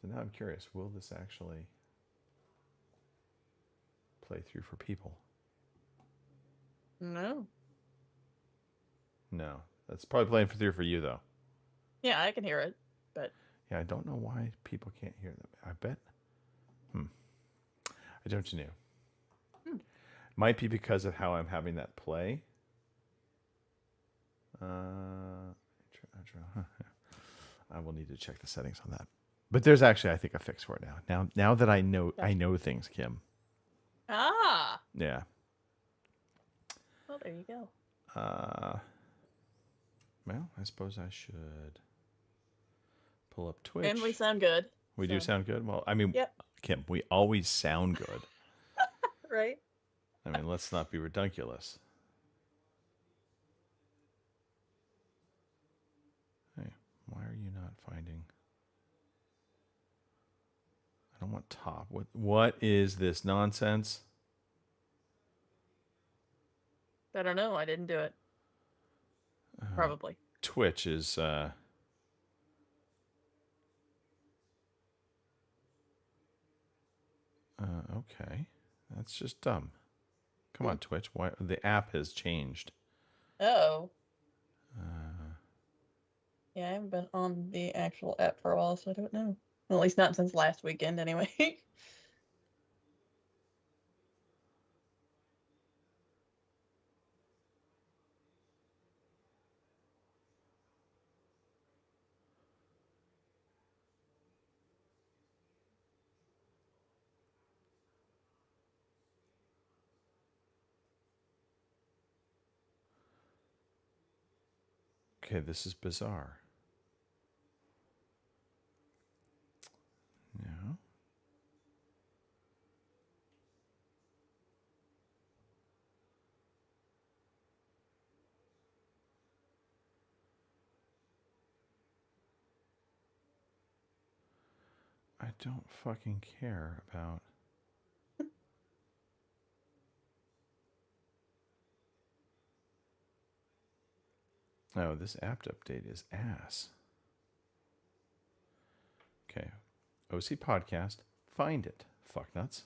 So now I'm curious, will this actually play through for people? No. No. That's probably playing through for you, though. Yeah, I can hear it, but Yeah, I don't know why people can't hear them. I bet. I don't know. hmm. Might be because of how I'm having that play. I will need to check the settings on that. But there's actually, I think, a fix for it now. Now that I Gotcha. know things, Kim. Ah. Yeah. Well, there you go. Well, I suppose I should pull up And we Twitch. sound good. We do So, sound good. Well, I mean, yep. Kim, we always sound good. Right. I mean, let's not be ridiculous. Hey, why are you not finding? I don't want top. What is this nonsense? I don't know. I didn't do it. Probably. Twitch is okay. That's just dumb. Come on, Twitch. Why the app has changed? Oh. Yeah, I haven't been on the actual app for a while, so I don't know. Well, at least not since last weekend, anyway. Okay, this is bizarre. No. I don't fucking care about. Oh, this app update is ass. Okay. OC Podcast. Find it. Fucknuts.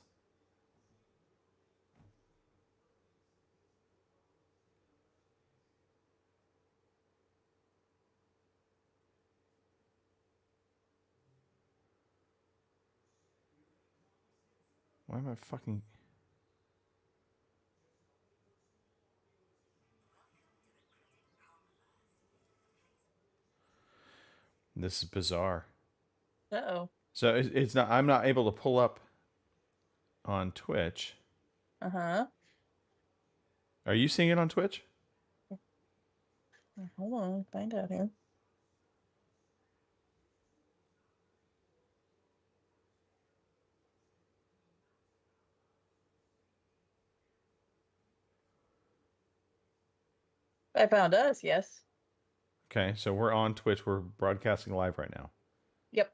Why am I fucking. This is bizarre. Uh-oh. So it's not. I'm not able to pull up on Twitch. Uh-huh. Are you seeing it on Twitch? Hold on. Find out here. I found us, yes. Okay, so we're on Twitch. We're broadcasting live right now. Yep.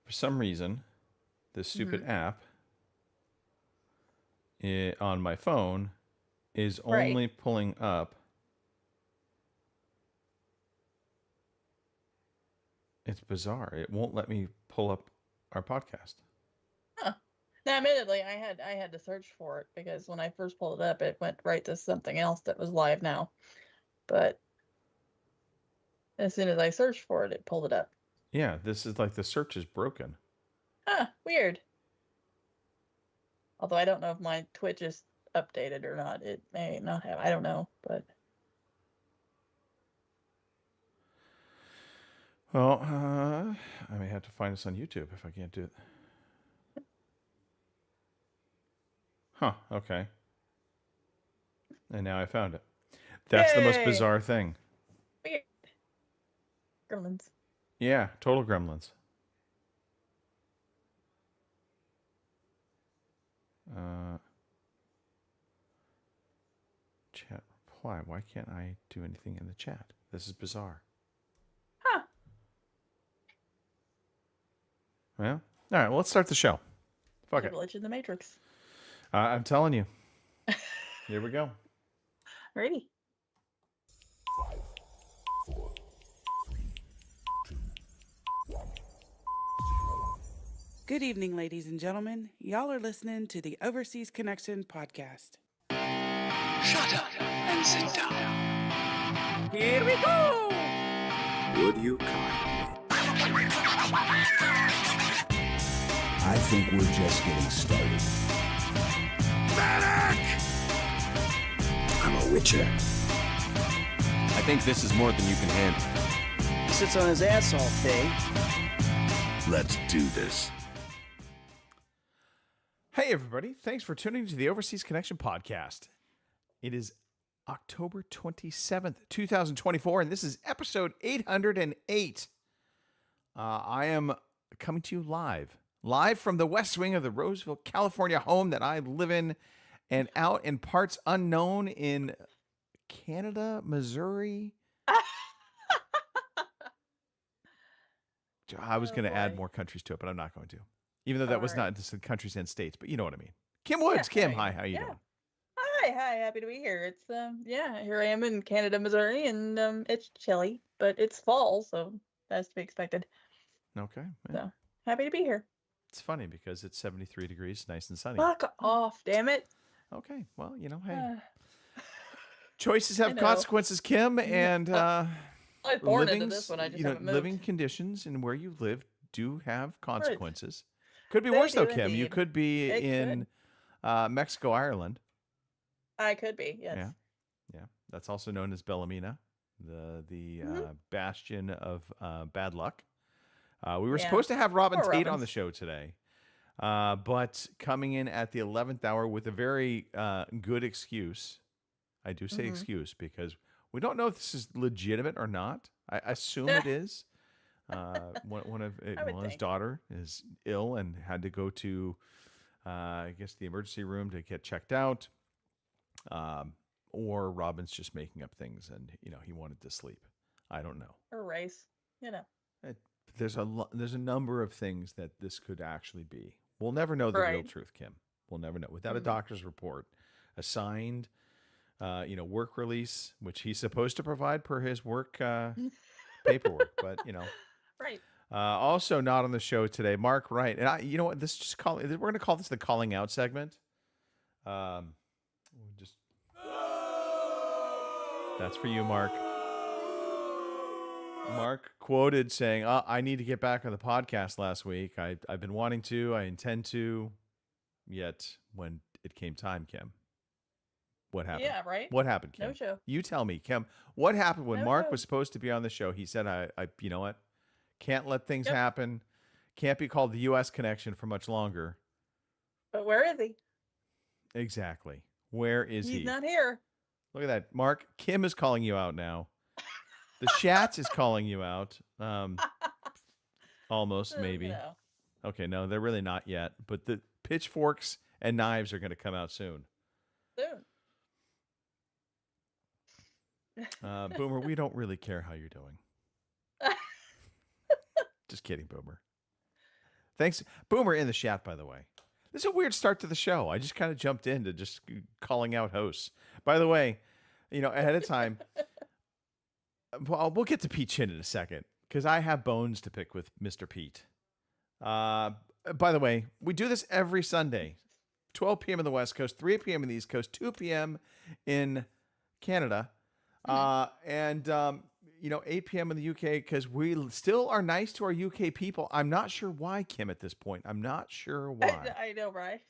For some reason, this stupid app on my phone is Right. only pulling up. It's bizarre. It won't let me pull up our podcast. Huh. Now, admittedly, I had to search for it because when I first pulled it up, it went right to something else that was live now. But as soon as I searched for it, it pulled it up. Yeah, this is like the search is broken. Huh, weird. Although I don't know if my Twitch is updated or not. It may not have. I don't know, but Well, I may have to find us on YouTube if I can't do it. Huh, okay. And now I found it. That's the most yay! bizarre thing. Weird. Gremlins. Yeah, total gremlins. Chat reply. Why can't I do anything in the chat? This is bizarre. Huh. Well, all right, well, let's start the show. Fuck There's it. a glitch in the Matrix. I'm telling you. Here we go. Ready? Good evening, ladies and gentlemen. Y'all are listening to the Overseas Connection podcast. Shut up and sit down. Here we go! Would you kindly? I think we're just getting started. Medic! I'm a witcher. I think this is more than you can handle. He sits on his ass all day. Let's do this. Hey, everybody. Thanks for tuning to the Overseas Connection podcast. It is October 27th, 2024, and this is episode 808. I am coming to you live from the West Wing of the Roseville, California home that I live in, and out in parts unknown in Canada, Missouri. I was going to add more countries to it, but I'm not going to. Even though that was not just the countries and states, but you know what I mean. Kim Woods, Kim, hi, how you doing? Hi, happy to be here. It's here I am in Canada, Missouri, and it's chilly, but it's fall, so that's to be expected. Okay. So happy to be here. It's funny because it's 73 degrees, nice and sunny. Fuck off, damn it. Okay, well, hey. Choices have know. consequences, Kim, and I was born into this one. I just haven't moved. living conditions and where you live do have consequences. Could be They worse though, do Kim. You indeed. could be It in Mexico, Ireland. I could be, yes. Yeah, that's also known as Bellamina, the bastion of bad luck. We were Yeah. supposed to have Robin Poor Tate on Robins. the show today, but coming in at the 11th hour with a very good excuse. I do say excuse because we don't know if this is legitimate or not. I assume it is. One of his daughter is ill and had to go to, I guess, the emergency room to get checked out. Or Robin's just making up things and, he wanted to sleep. I don't know. Or race, There's a number of things that this could actually be. We'll never know the real Right. truth, Kim. We'll never know. Without a doctor's report, a signed, work release, which he's supposed to provide per his work paperwork, but, Right. Also not on the show today, Mark Wright. And you know what? We're going to call this the calling out segment. That's for you, Mark. Mark quoted saying, I need to get back on the podcast last week. I've been wanting to, I intend to, yet when it came time, Kim, what happened? Yeah, right. What happened, Kim? No show. You tell me, Kim, what happened when No Mark show. was supposed to be on the show? He said, I you know what? Can't let things Yep. happen. Can't be called the U.S. connection for much longer. But where is he? Exactly. Where is He's he? not here. Look at that. Mark, Kim is calling you out now. The Shats is calling you out. Almost, maybe. No. Okay, no, they're really not yet. But the pitchforks and knives are going to come out soon. Soon. Boomer, we don't really care how you're doing. Just kidding, Boomer. Thanks. Boomer in the chat, by the way. This is a weird start to the show. I just kind of jumped into just calling out hosts. By the way, ahead of time, we'll get to Pete Chin in a second because I have bones to pick with Mr. Pete. By the way, we do this every Sunday, 12 p.m. in the West Coast, 3 p.m. in the East Coast, 2 p.m. in Canada, and 8 p.m. in the UK because we still are nice to our UK people. I'm not sure why, Kim, at this point. I'm not sure why. I know, right?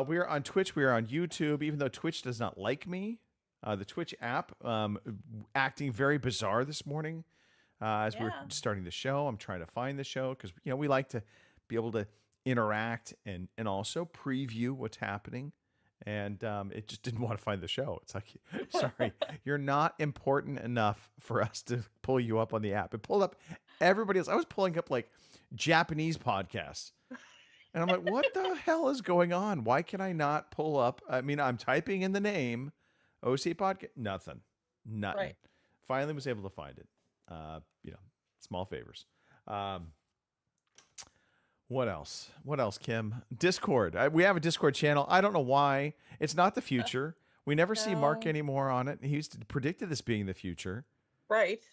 We are on Twitch. We are on YouTube, even though Twitch does not like me. The Twitch app acting very bizarre this morning as we're starting the show. I'm trying to find the show because, we like to be able to interact and also preview what's happening. And it just didn't want to find the show. It's like, sorry, you're not important enough for us to pull you up on the app. It pulled up everybody else. I was pulling up like Japanese podcasts. And I'm like, what the hell is going on? Why can I not pull up? I mean, I'm typing in the name, OC Podcast. Nothing. Right. Finally was able to find it. Small favors. What else? What else, Kim? Discord. We have a Discord channel. I don't know why. It's not the future. We never see Mark No. anymore on it. He's predicted this being the future. Right. It's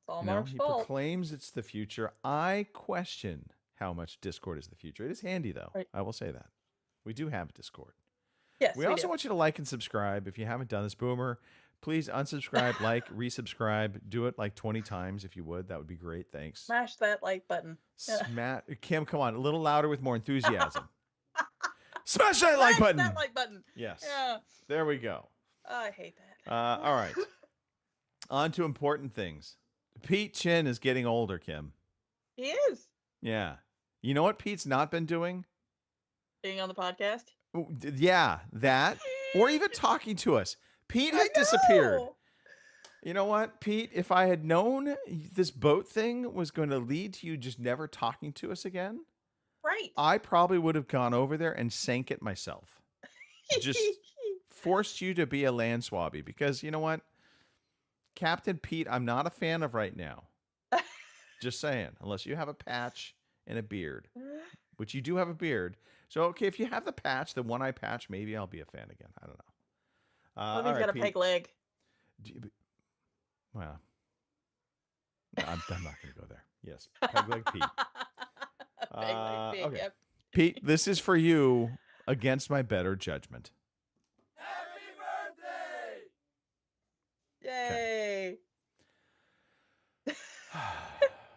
all You know, Mark's he fault. proclaims it's the future. I question how much Discord is the future. It is handy, though. Right. I will say that. We do have Discord. Yes, We also do. want you to like and subscribe. If you haven't done this, Boomer, please unsubscribe, like, resubscribe. Do it like 20 times if you would. That would be great. Thanks. Smash that like button. Kim, come on. A little louder with more enthusiasm. Smash that like button. That like button. Yes. Yeah. There we go. I hate that. All right. On to important things. Pete Chin is getting older, Kim. He is Yeah. You know what Pete's not been doing? being on the podcast. Yeah, that. Or even talking to us. Pete has disappeared. You know what, Pete? If I had known this boat thing was going to lead to you just never talking to us again, Right. I probably would have gone over there and sank it myself. Just forced you to be a land swabby because you know what? Captain Pete, I'm not a fan of right now. Just saying, unless you have a patch and a beard, which you do have a beard. So, okay, if you have the patch, the one-eye patch, maybe I'll be a fan again. I don't know. Well, he's got a peg leg. Well, no, I'm not going to go there. Yes, peg leg Pete. Peg leg Pete, Okay. yep. Pete, this is for you against my better judgment. Yay.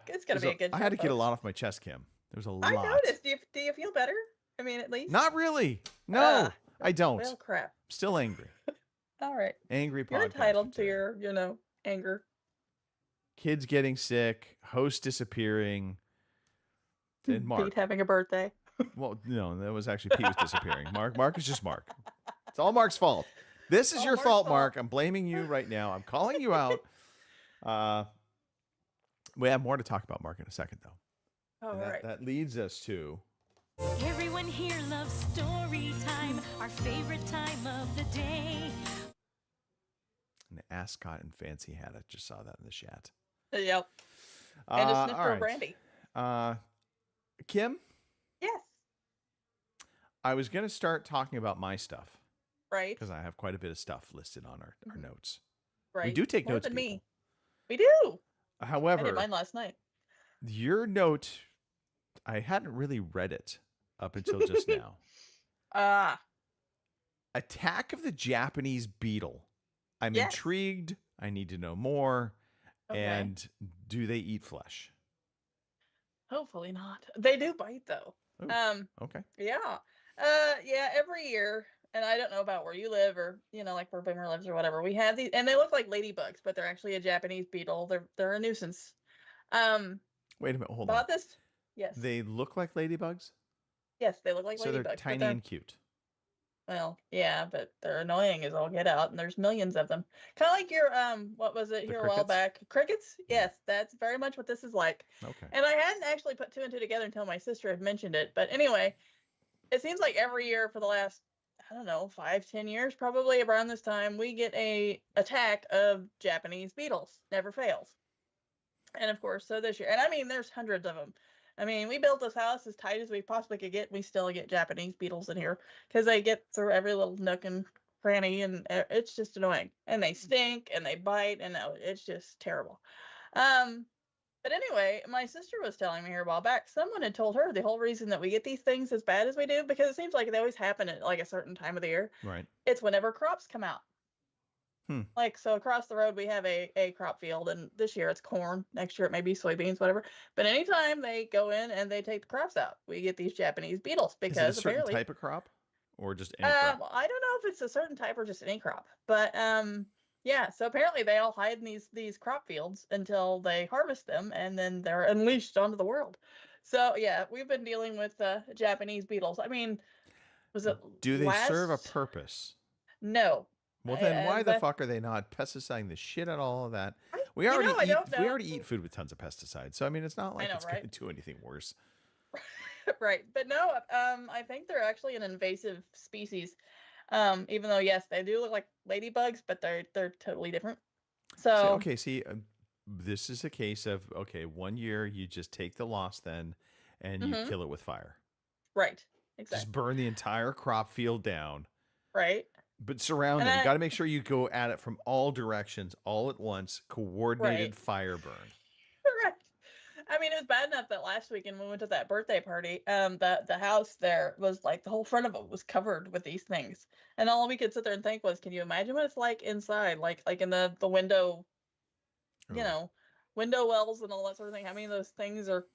It's going to be a good show, I had to get a folks. lot off my chest, Kim. There was a I lot. noticed. Do you feel better? I mean, at least? Not really. No, Ah, I don't. Well, crap. Still angry. All right. Angry You're podcaster entitled to today. your, anger. Kids getting sick, host disappearing, and Mark. Pete having a birthday. Well, no, that was actually Pete was disappearing. Mark is just Mark. It's all Mark's fault. This is All your Mark's fault, fault. Mark. I'm blaming you right now. I'm calling you out. We have more to talk about Mark in a second, though. All And right. that leads us to Everyone here loves story time, our favorite time of the day. an ascot and fancy hat. I just saw that in the chat. Yep. And a all snifter of right. brandy. Kim, Yes. I was going to start talking about my stuff Right. because I have quite a bit of stuff listed on our notes. Right. do take More notes, than people. me. We do. I did However, mine last night. your note, I hadn't really read it up until just now. Attack of the Japanese Beetle. I'm Yes. intrigued. I need to know more. Okay. And do they eat flesh? Hopefully not. They do bite though. Ooh. Okay. Yeah. Yeah, every year, and I don't know about where you live or, like where Boomer lives or whatever. We have these, and they look like ladybugs, but they're actually a Japanese beetle. They're a nuisance. Wait a minute. Hold on. Bought this? Yes. They look like ladybugs? Yes, they look like So ladybugs. they're but tiny they're- and cute. Well, yeah, but they're annoying as all get out, and there's millions of them. Kind of like your what was it The here a while crickets? back? Crickets? Yes, that's very much what this is like. Okay. And I hadn't actually put two and two together until my sister had mentioned it. But anyway, it seems like every year for the last, I don't know, 5-10 years, probably around this time, we get a attack of Japanese beetles. Never fails. And of course, so this year, and I mean, there's hundreds of them. I mean, we built this house as tight as we possibly could get. We still get Japanese beetles in here because they get through every little nook and cranny, and it's just annoying. And they stink and they bite, and it's just terrible. But anyway, my sister was telling me here a while back, someone had told her the whole reason that we get these things as bad as we do, because it seems like they always happen at like a certain time of the year. Right. It's whenever crops come out. Hmm. Like, so across the road, we have a crop field, and this year it's corn. Next year it may be soybeans, whatever. But anytime they go in and they take the crops out, we get these Japanese beetles Is it a because certain apparently, type of crop? Or just any crop? I don't know if it's a certain type or just any crop, but yeah. So apparently they all hide in these crop fields until they harvest them, and then they're unleashed onto the world. So yeah, we've been dealing with Japanese beetles. I mean, was it Do they serve a last- purpose? No. Well, then why the but- fuck are they not pesticiding the shit out of all of that? I- We you already know, I eat. don't We know. already eat food with tons of pesticides, so I mean, it's not like know, it's going right? to do anything worse. Right, but no, I think they're actually an invasive species. Even though yes, they do look like ladybugs, but they're totally different. So See, this is a case of okay, 1 year you just take the loss then, and you Mhm. kill it with fire. right, Just exactly, burn the entire crop field down, right. but surround And them. You I- got to make sure you go at it from all directions, all at once, coordinated Right. fire burn. Correct. I mean, it was bad enough that last weekend when we went to that birthday party, the house there was like the whole front of it was covered with these things, and all we could sit there and think was, can you imagine what it's like inside, like in the window, you Ooh. know, window wells and all that sort of thing. How many of those things are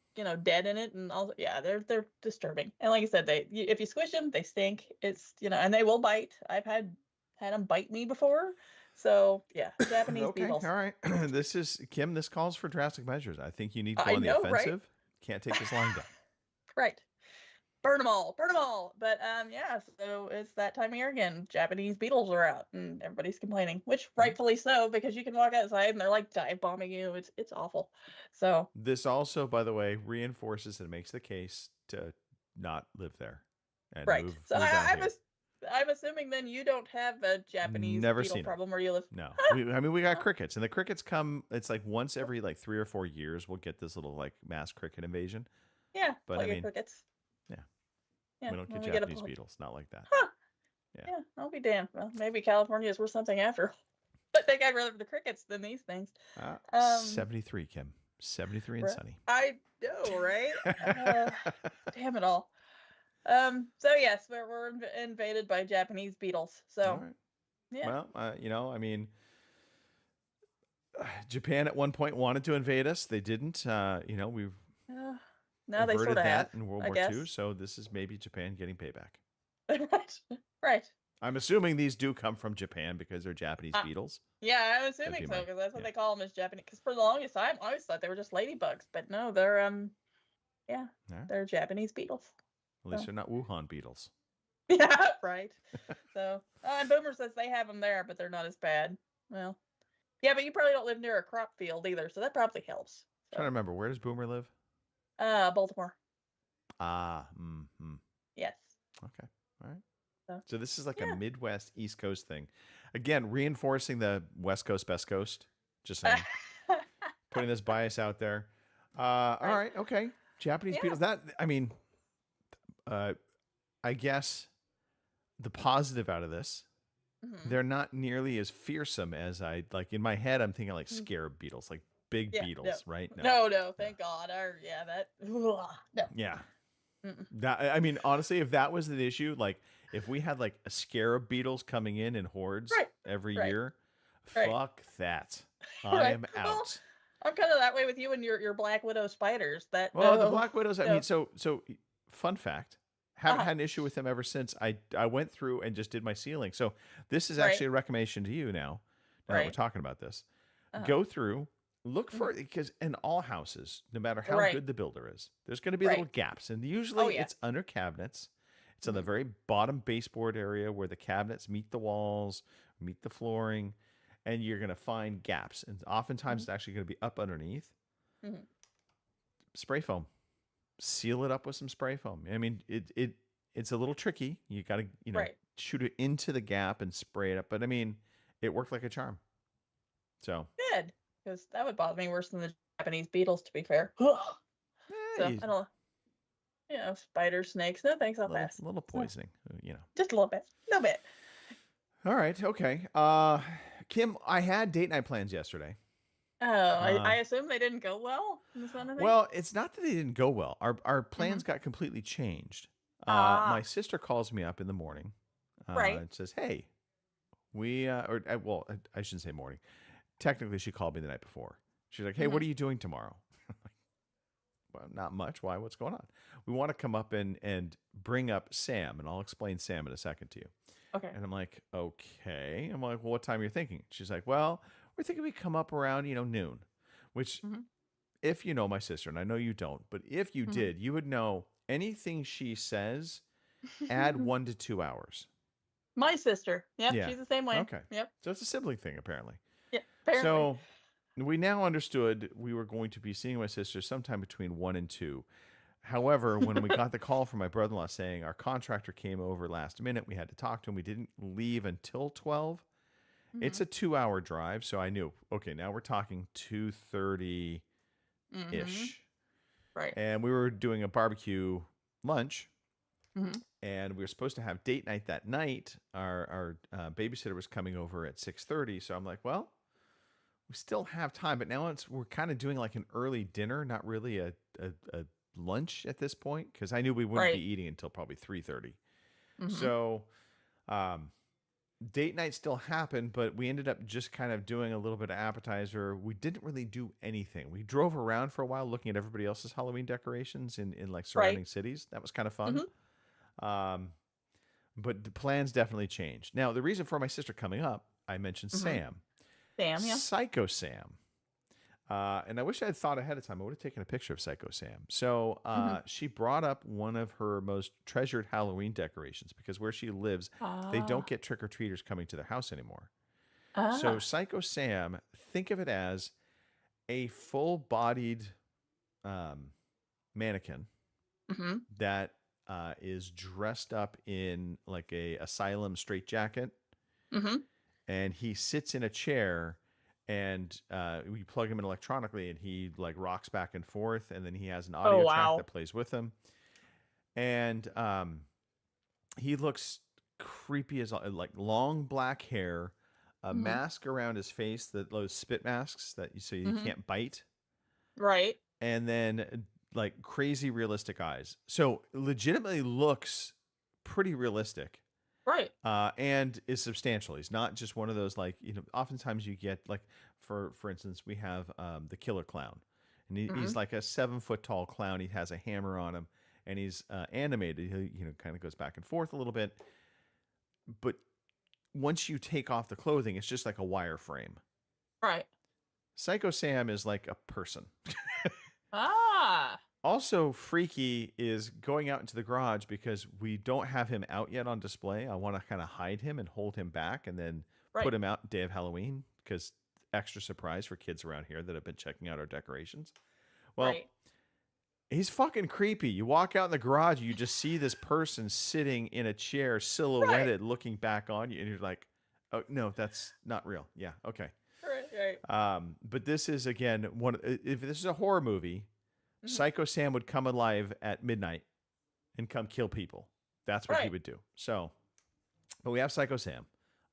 dead in it, and all? Yeah, they're disturbing. And like I said, if you squish them, they stink. It's and they will bite. I've had them bite me before. So yeah, Japanese Okay, beetles. all right. This is Kim. This calls for drastic measures. I think you need to go I on the know, right? offensive. Can't take this lying down. Right. Burn them all. Burn them all. But yeah, so it's that time of year again. Japanese beetles are out and everybody's complaining, which rightfully so, because you can walk outside and they're like dive bombing you. It's awful. So This also, by the way, reinforces and makes the case to not live there and right. move, So move down here. I'm assuming then you don't have a Japanese Never beetle seen 'em. problem where you live. No, we got crickets, and the crickets come. It's like once every like 3 or 4 years we'll get this little like mass cricket invasion. Yeah, But play I mean, crickets. yeah. Yeah, We don't when get we Japanese a beetles, not like that. Huh. Yeah. Yeah, I'll be damned. Well, maybe California is worth something after. I think I'd rather have the crickets than these things. 73, Kim. 73 and Right. sunny. I know, right? Damn it all. So yes, we're invaded by Japanese beetles. So All right. yeah. Well, I mean, Japan at one point wanted to invade us. They didn't. We Now they averted sort of have that in World I War guess. II. So this is maybe Japan getting payback. Right. Right. I'm assuming these do come from Japan because they're Japanese beetles. Yeah, I'm be assuming so my- because that's what yeah. they call them as Japanese. Because for the longest time, I always thought they were just ladybugs, but no, they're yeah, Yeah. they're Japanese beetles. At least So. they're not Wuhan beetles. Yeah, right. So, and Boomer says they have them there, but they're not as bad. Well, yeah, but you probably don't live near a crop field either, so that probably helps. Trying to remember, where does Boomer live? Baltimore. Ah, Yes. okay, all right. So, So this is like yeah. a Midwest East Coast thing. Again, reinforcing the West Coast, Best Coast. Just saying, putting this bias out there. All right, okay. Japanese Yeah. beetles. That I mean, I guess the positive out of this, Mhm. they're not nearly as fearsome as I like. In my head, I'm thinking like scarab beetles, like big Yeah, beetles, right? No, thank God. Yeah, that. No. Yeah. Mm-mm. That I mean, honestly, if that was the issue, like if we had like a scarab beetles coming in hordes Right, every right, year, right. fuck that. I Right. am Well, out. I'm kind of that way with you and your Black Widow spiders. That Well, the no, black widows. I no. mean, so fun fact. Haven't Uh-huh. had an issue with them ever since I went through and just did my sealing. So this is Right. actually a recommendation to you now. Now that we're Right. talking about this, Uh-huh. go through, look for because in all houses, no matter how Right. good the builder is, there's going to be Right. little gaps, and usually Oh, yeah. it's under cabinets. It's on the very bottom baseboard area where the cabinets meet the walls, meet the flooring, and you're going to find gaps. And oftentimes it's actually going to be up underneath. Mhm. Spray foam. Seal it up with some spray foam. I mean, it's a little tricky. You got to, Right. shoot it into the gap and spray it up. But I mean, it worked like a charm. So, Good, because that would bother me worse than the Japanese beetles. To be fair. So I don't. Spiders, snakes. No thanks. I'll pass. little poisoning, Just a little bit. No bit. All right. Okay. Kim, I had date night plans yesterday. Oh, I assume they didn't go well. This kind of thing? Well, it's not that they didn't go well. Our plans got completely changed. My sister calls me up in the morning. Right. And says, "Hey, we I shouldn't say morning. Technically, she called me the night before. She's like, "Hey, what are you doing tomorrow?" I'm like, well, not much. Why? What's going on? We want to come up and bring up Sam, and I'll explain Sam in a second to you. Okay. And I'm like, okay. I'm like, well, what time are you thinking? She's like, well, we're thinking we come up around, noon, which if you know my sister, and I know you don't, but if you did, you would know anything she says, add 1 to 2 hours. My sister. Yep, Yeah. she's the same way. Okay. Yep. So it's a sibling thing, apparently. Yeah. Apparently. So we now understood we were going to be seeing my sister sometime between 1 and 2. However, when we got the call from my brother-in-law saying our contractor came over last minute, we had to talk to him. We didn't leave until 12. It's a 2-hour drive, so I knew, okay, now we're talking 2:30-ish. Right. And we were doing a barbecue lunch, and we were supposed to have date night that night. Our babysitter was coming over at 6:30, so I'm like, well, we still have time, but now we're kind of doing like an early dinner, not really a lunch at this point, because I knew we wouldn't Right. be eating until probably 3:30. Mhm. So, date night still happened, but we ended up just kind of doing a little bit of appetizer. We didn't really do anything. We drove around for a while looking at everybody else's Halloween decorations in like surrounding cities. That was kind of fun. But the plans definitely changed. Now, the reason for my sister coming up, I mentioned Sam. Sam, yeah. Psycho Sam. And I wish I had thought ahead of time. I would have taken a picture of Psycho Sam. So she brought up one of her most treasured Halloween decorations because where she lives, they don't get trick-or-treaters coming to their house anymore. So Psycho Sam, think of it as a full-bodied mannequin that is dressed up in like a asylum straitjacket. And he sits in a chair, and we plug him in electronically, and he like rocks back and forth, and then he has an audio track that plays with him. And he looks creepy as like long black hair, a mask around his face, those spit masks that you can't bite, Right. and then like crazy realistic eyes. So legitimately looks pretty realistic. Right. And is substantial. He's not just one of those like, oftentimes you get like, for instance, we have the Killer Clown, and he's like a 7-foot tall clown. He has a hammer on him, and he's animated. He kind of goes back and forth a little bit, but once you take off the clothing, it's just like a wireframe. Right. Psycho Sam is like a person. Also, Freaky is going out into the garage because we don't have him out yet on display. I want to kind of hide him and hold him back and then put him out day of Halloween because extra surprise for kids around here that have been checking out our decorations. Well, he's fucking creepy. You walk out in the garage, you just see this person sitting in a chair, silhouetted, looking back on you, and you're like, oh, no, that's not real. Yeah, okay. Right. But this is, again, if this is a horror movie, Psycho Sam would come alive at midnight and come kill people. That's what he would do. So, but we have Psycho Sam.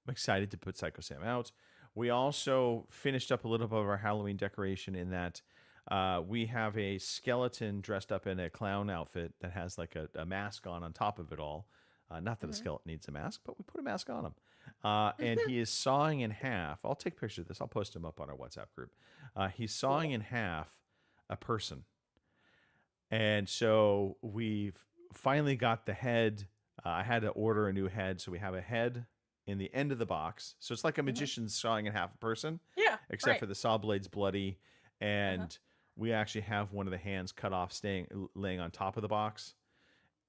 I'm excited to put Psycho Sam out. We also finished up a little bit of our Halloween decoration in that we have a skeleton dressed up in a clown outfit that has like a mask on top of it all. Not that a skeleton needs a mask, but we put a mask on him. And he is sawing in half. I'll take pictures of this. I'll post him up on our WhatsApp group. He's sawing in half a person. And so we've finally got the head. I had to order a new head. So we have a head in the end of the box. So it's like a magician's sawing in half a person. Yeah. Except for the saw blade's bloody. And we actually have one of the hands cut off, laying on top of the box.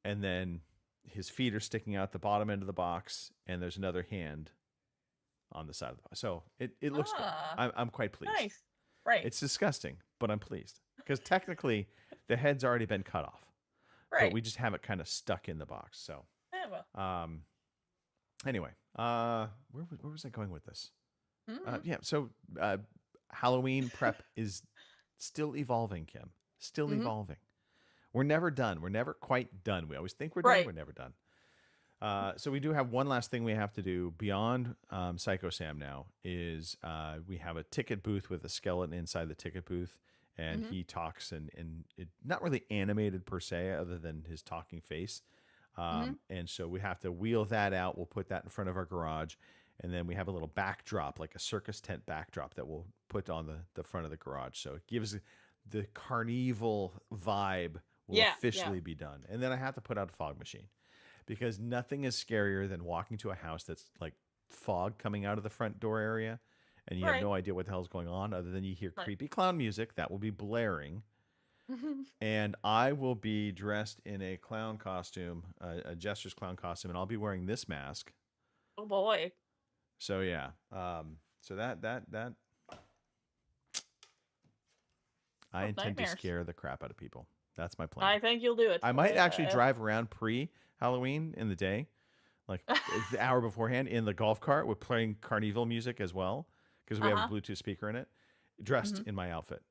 And then his feet are sticking out the bottom end of the box. And there's another hand on the side of the box. So it looks good. I'm quite pleased. Nice. Right. It's disgusting, but I'm pleased. Because technically, the head's already been cut off. Right. But we just have it kind of stuck in the box. So, anyway, where was I going with this? So Halloween prep is still evolving, Kim. Still evolving. We're never done. We're never quite done. We always think we're done. We're never done. So we do have one last thing we have to do beyond Psycho Sam now is we have a ticket booth with a skeleton inside the ticket booth. And he talks and it, not really animated per se, other than his talking face. And so we have to wheel that out. We'll put that in front of our garage. And then we have a little backdrop, like a circus tent backdrop that we'll put on the front of the garage. So it gives the carnival vibe will officially be done. And then I have to put out a fog machine because nothing is scarier than walking to a house that's like fog coming out of the front door area. And you have no idea what the hell is going on other than you hear creepy clown music that will be blaring. And I will be dressed in a clown costume, a Jester's clown costume, and I'll be wearing this mask. Oh boy. So yeah. So that I intend to scare the crap out of people. That's my plan. I think you'll do it. I might actually drive around pre-Halloween in the day, like the hour beforehand, in the golf cart with playing carnival music as well. Because we have a Bluetooth speaker in it, dressed in my outfit.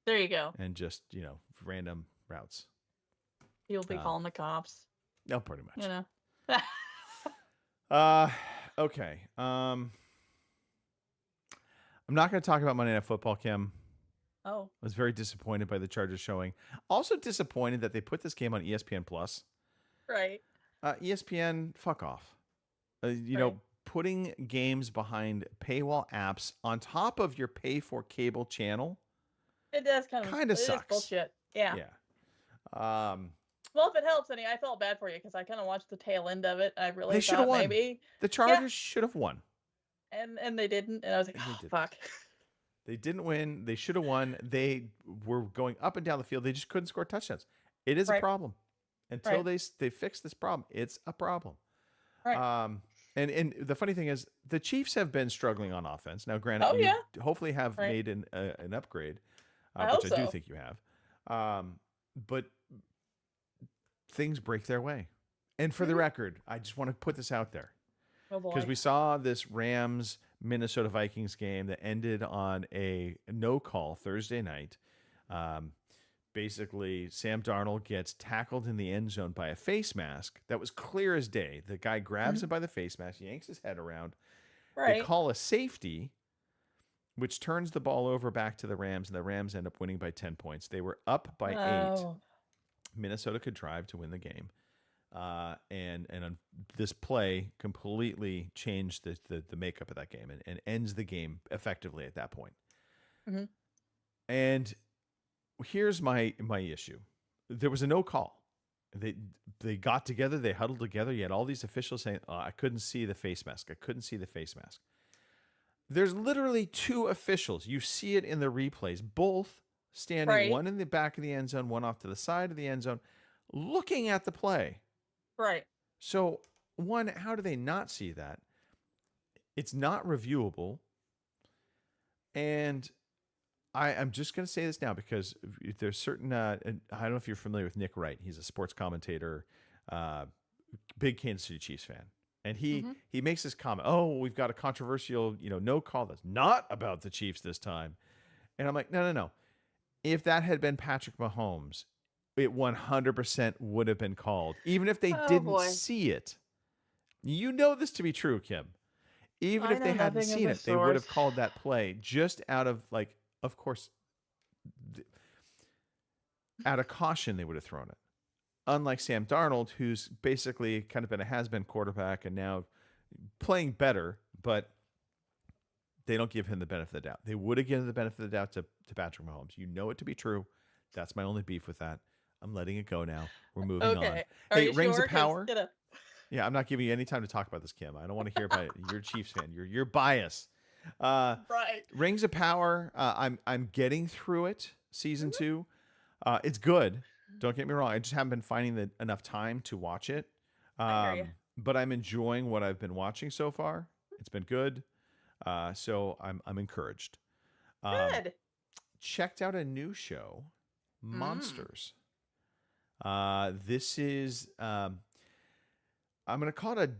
There you go. And just, random routes. You'll be calling the cops. No, pretty much. You know. Okay. I'm not going to talk about Monday Night Football, Kim. Oh. I was very disappointed by the Chargers showing. Also disappointed that they put this game on ESPN Plus. Right. ESPN, fuck off. You know, putting games behind paywall apps on top of your pay for cable channel. It does kind of sucks. Bullshit. Yeah. Yeah. Well, if it helps any, I felt bad for you because I kind of watched the tail end of it. I really They should have thought won. maybe The Chargers should have won. and they didn't, and I was like, oh fuck. They didn't win. They should have won. They were going up and down the field. They just couldn't score touchdowns. It is a problem. Until they fix this problem, it's a problem. Right. And the funny thing is, the Chiefs have been struggling on offense. Now, granted, you hopefully have made an upgrade, which I do think you have. But things break their way. And for the record, I just want to put this out there. Because we saw this Rams Minnesota Vikings game that ended on a no call Thursday night. Basically, Sam Darnold gets tackled in the end zone by a face mask that was clear as day. The guy grabs him by the face mask, yanks his head around. They call a safety, which turns the ball over back to the Rams, and the Rams end up winning by 10 points. They were up by 8. Minnesota could drive to win the game. And this play completely changed the makeup of that game and ends the game effectively at that point. Mm-hmm. And here's my issue. There was a no call. They got together. They huddled together. You had all these officials saying, I couldn't see the face mask. I couldn't see the face mask. There's literally 2 officials. You see it in the replays, both standing, one in the back of the end zone, one off to the side of the end zone, looking at the play. Right. So, one, how do they not see that? It's not reviewable. And I'm just going to say this now because there's certain, and I don't know if you're familiar with Nick Wright. He's a sports commentator, big Kansas City Chiefs fan. And he makes this comment, oh, we've got a controversial, no call that's not about the Chiefs this time. And I'm like, no. If that had been Patrick Mahomes, it 100% would have been called, even if they didn't see it. You know this to be true, Kim. Even if they hadn't seen it, they would have called that play just out of, of course, out of caution, they would have thrown it. Unlike Sam Darnold, who's basically kind of been a has-been quarterback and now playing better, but they don't give him the benefit of the doubt. They would have given the benefit of the doubt to Patrick Mahomes. You know it to be true. That's my only beef with that. I'm letting it go now. We're moving on. Hey, Rings of Power. Yeah, I'm not giving you any time to talk about this, Kim. I don't want to hear about it. You're a Chiefs fan. You're biased. Right. Rings of Power. I'm getting through it. Season 2. It's good. Don't get me wrong. I just haven't been finding enough time to watch it. But I'm enjoying what I've been watching so far. It's been good. So I'm encouraged. Good. Checked out a new show, Monsters. This is I'm going to call it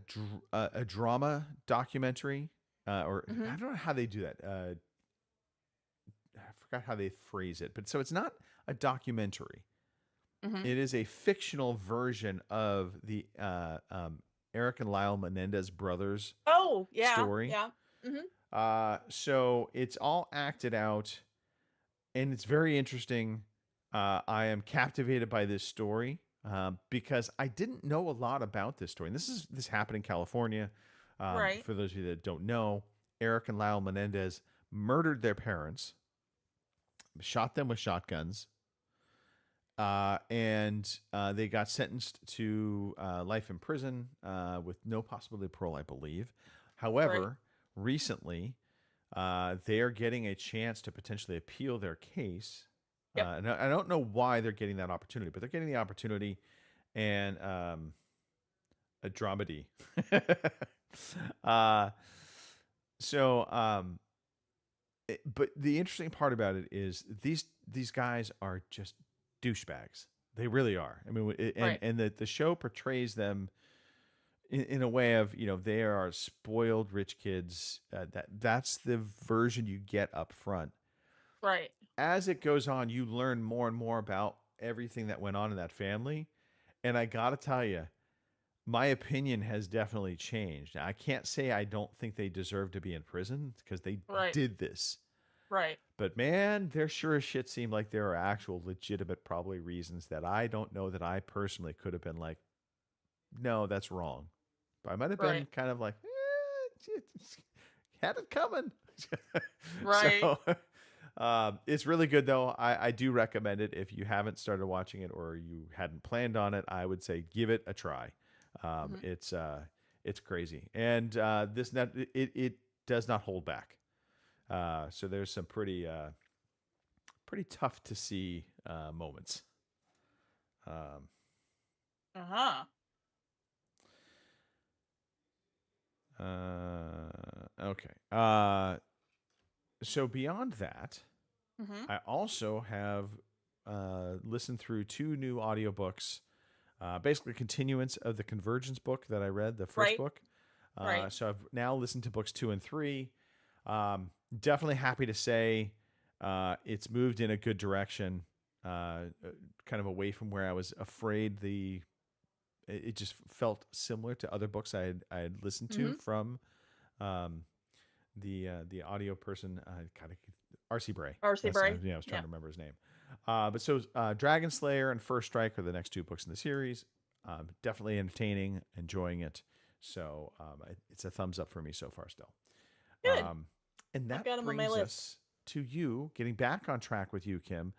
a drama documentary, or I don't know how they do that. I forgot how they phrase it, but so it's not a documentary. It is a fictional version of the Eric and Lyle Menendez brothers. Story. Yeah. So it's all acted out, and it's very interesting. I am captivated by this story because I didn't know a lot about this story. And this happened in California. For those of you that don't know, Eric and Lyle Menendez murdered their parents, shot them with shotguns, and they got sentenced to life in prison with no possibility of parole, I believe. However, recently, they are getting a chance to potentially appeal their case. And I don't know why they're getting that opportunity, but they're getting the opportunity, and a dramedy. But the interesting part about it is these guys are just douchebags. They really are. I mean, and the show portrays them in a way of, they are spoiled rich kids. That's the version you get up front. Right. As it goes on, you learn more and more about everything that went on in that family. And I got to tell you, my opinion has definitely changed. I can't say I don't think they deserve to be in prison because they Right. did this. Right. But man, there sure as shit seem like there are actual legitimate probably reasons that I don't know that I personally could have been like, no, that's wrong. But I might have been Right. kind of like, had it coming. Right. So, it's really good though. I do recommend it. If you haven't started watching it or you hadn't planned on it, I would say give it a try. It's crazy. And it does not hold back. So there's some pretty tough to see moments. Uh-huh. Okay. So beyond that, Mm-hmm. I also have listened through 2 new audiobooks, basically continuance of the Convergence book that I read, the first Right. book. Right. So I've now listened to books 2 and 3. Definitely happy to say it's moved in a good direction, kind of away from where I was afraid it just felt similar to other books I had listened to from the audio person, kind of R.C. Bray. R.C. Bray. I was trying to remember his name. But so Dragon Slayer and First Strike are the next 2 books in the series. Definitely entertaining, enjoying it. So it's a thumbs up for me so far still. Good. And that got 'em on my brings list. us to you, getting back on track with you, Kim.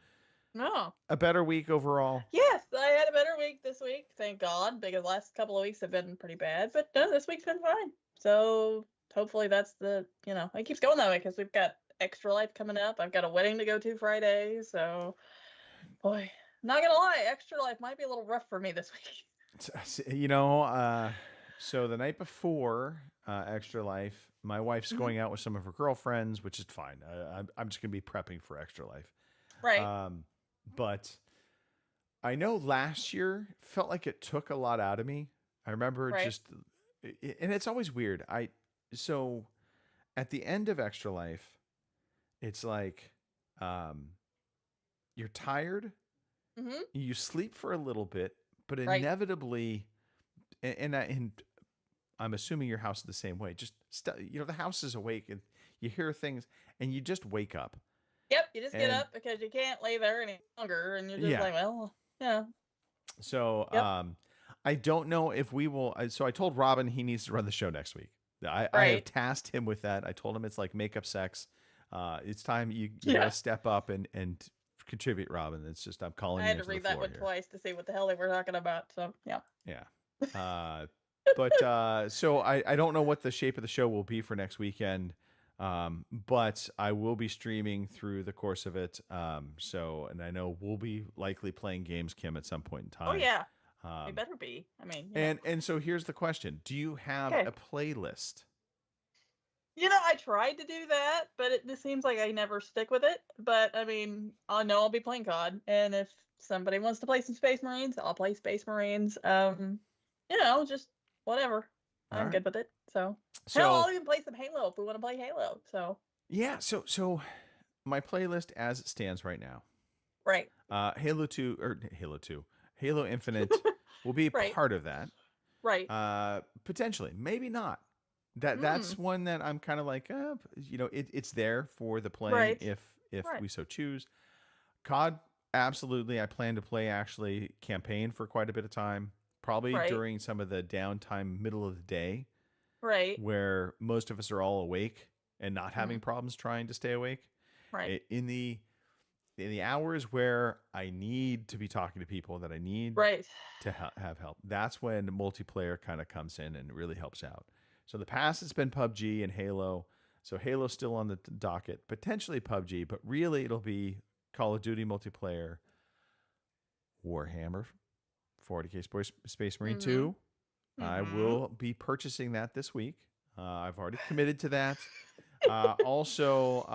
No. A better week overall. Yes, I had a better week this week, thank God, because the last couple of weeks have been pretty bad. But no, this week's been fine. So hopefully that's it keeps going that way because we've got Extra Life coming up. I've got a wedding to go to Friday. So, boy, not going to lie, Extra Life might be a little rough for me this week. So the night before Extra Life, my wife's going out with some of her girlfriends, which is fine. I'm just going to be prepping for Extra Life. Right. But I know last year felt like it took a lot out of me. I remember Right. and it's always weird. So at the end of Extra Life, it's like you're tired, Mm-hmm. you sleep for a little bit, but Right. inevitably, and I'm assuming your house is the same way. Just the house is awake and you hear things and you just wake up. Yep, you just get And- up because you can't lay there any longer, and you're just Yeah. like, well, yeah. So Yep. I don't know if we will. So I told Robin he needs to run the show next week. I have Right. tasked him with that. I told him it's like makeup sex. It's time you Yeah. gotta step up and contribute, Robin. It's just I'm calling I you had to into the read that floor one here. twice to see what the hell they were talking about. So, yeah. Yeah. But so I don't know what the shape of the show will be for next weekend. But I will be streaming through the course of it. And I know we'll be likely playing games, Kim, at some point in time. Oh, yeah. We Um, better be. I mean, you know. and so here's the question: do you have Okay. a playlist? I tried to do that, but it just seems like I never stick with it. But I mean, I know I'll be playing COD, and if somebody wants to play some Space Marines, I'll play Space Marines. Just whatever. I'm Alright. good with it. So, So hell, I'll even play some Halo if we want to play Halo. So, yeah, so my playlist as it stands right now, right, Halo Infinite will be a Right. part of that. right, Potentially, maybe not. That's one that I'm kind of like, it's there for the playing Right. if Right. we so choose. COD, absolutely. I plan to play actually campaign for quite a bit of time, probably Right. during some of the downtime, middle of the day, right, where most of us are all awake and not having problems trying to stay awake. right, In the hours where I need to be talking to people that I need right. to have help, that's when multiplayer kind of comes in and really helps out. So in the past it's been PUBG and Halo. So Halo's still on the docket, potentially PUBG, but really it'll be Call of Duty multiplayer, Warhammer 40K Space Marine 2. I will be purchasing that this week. I've already committed to that. Also,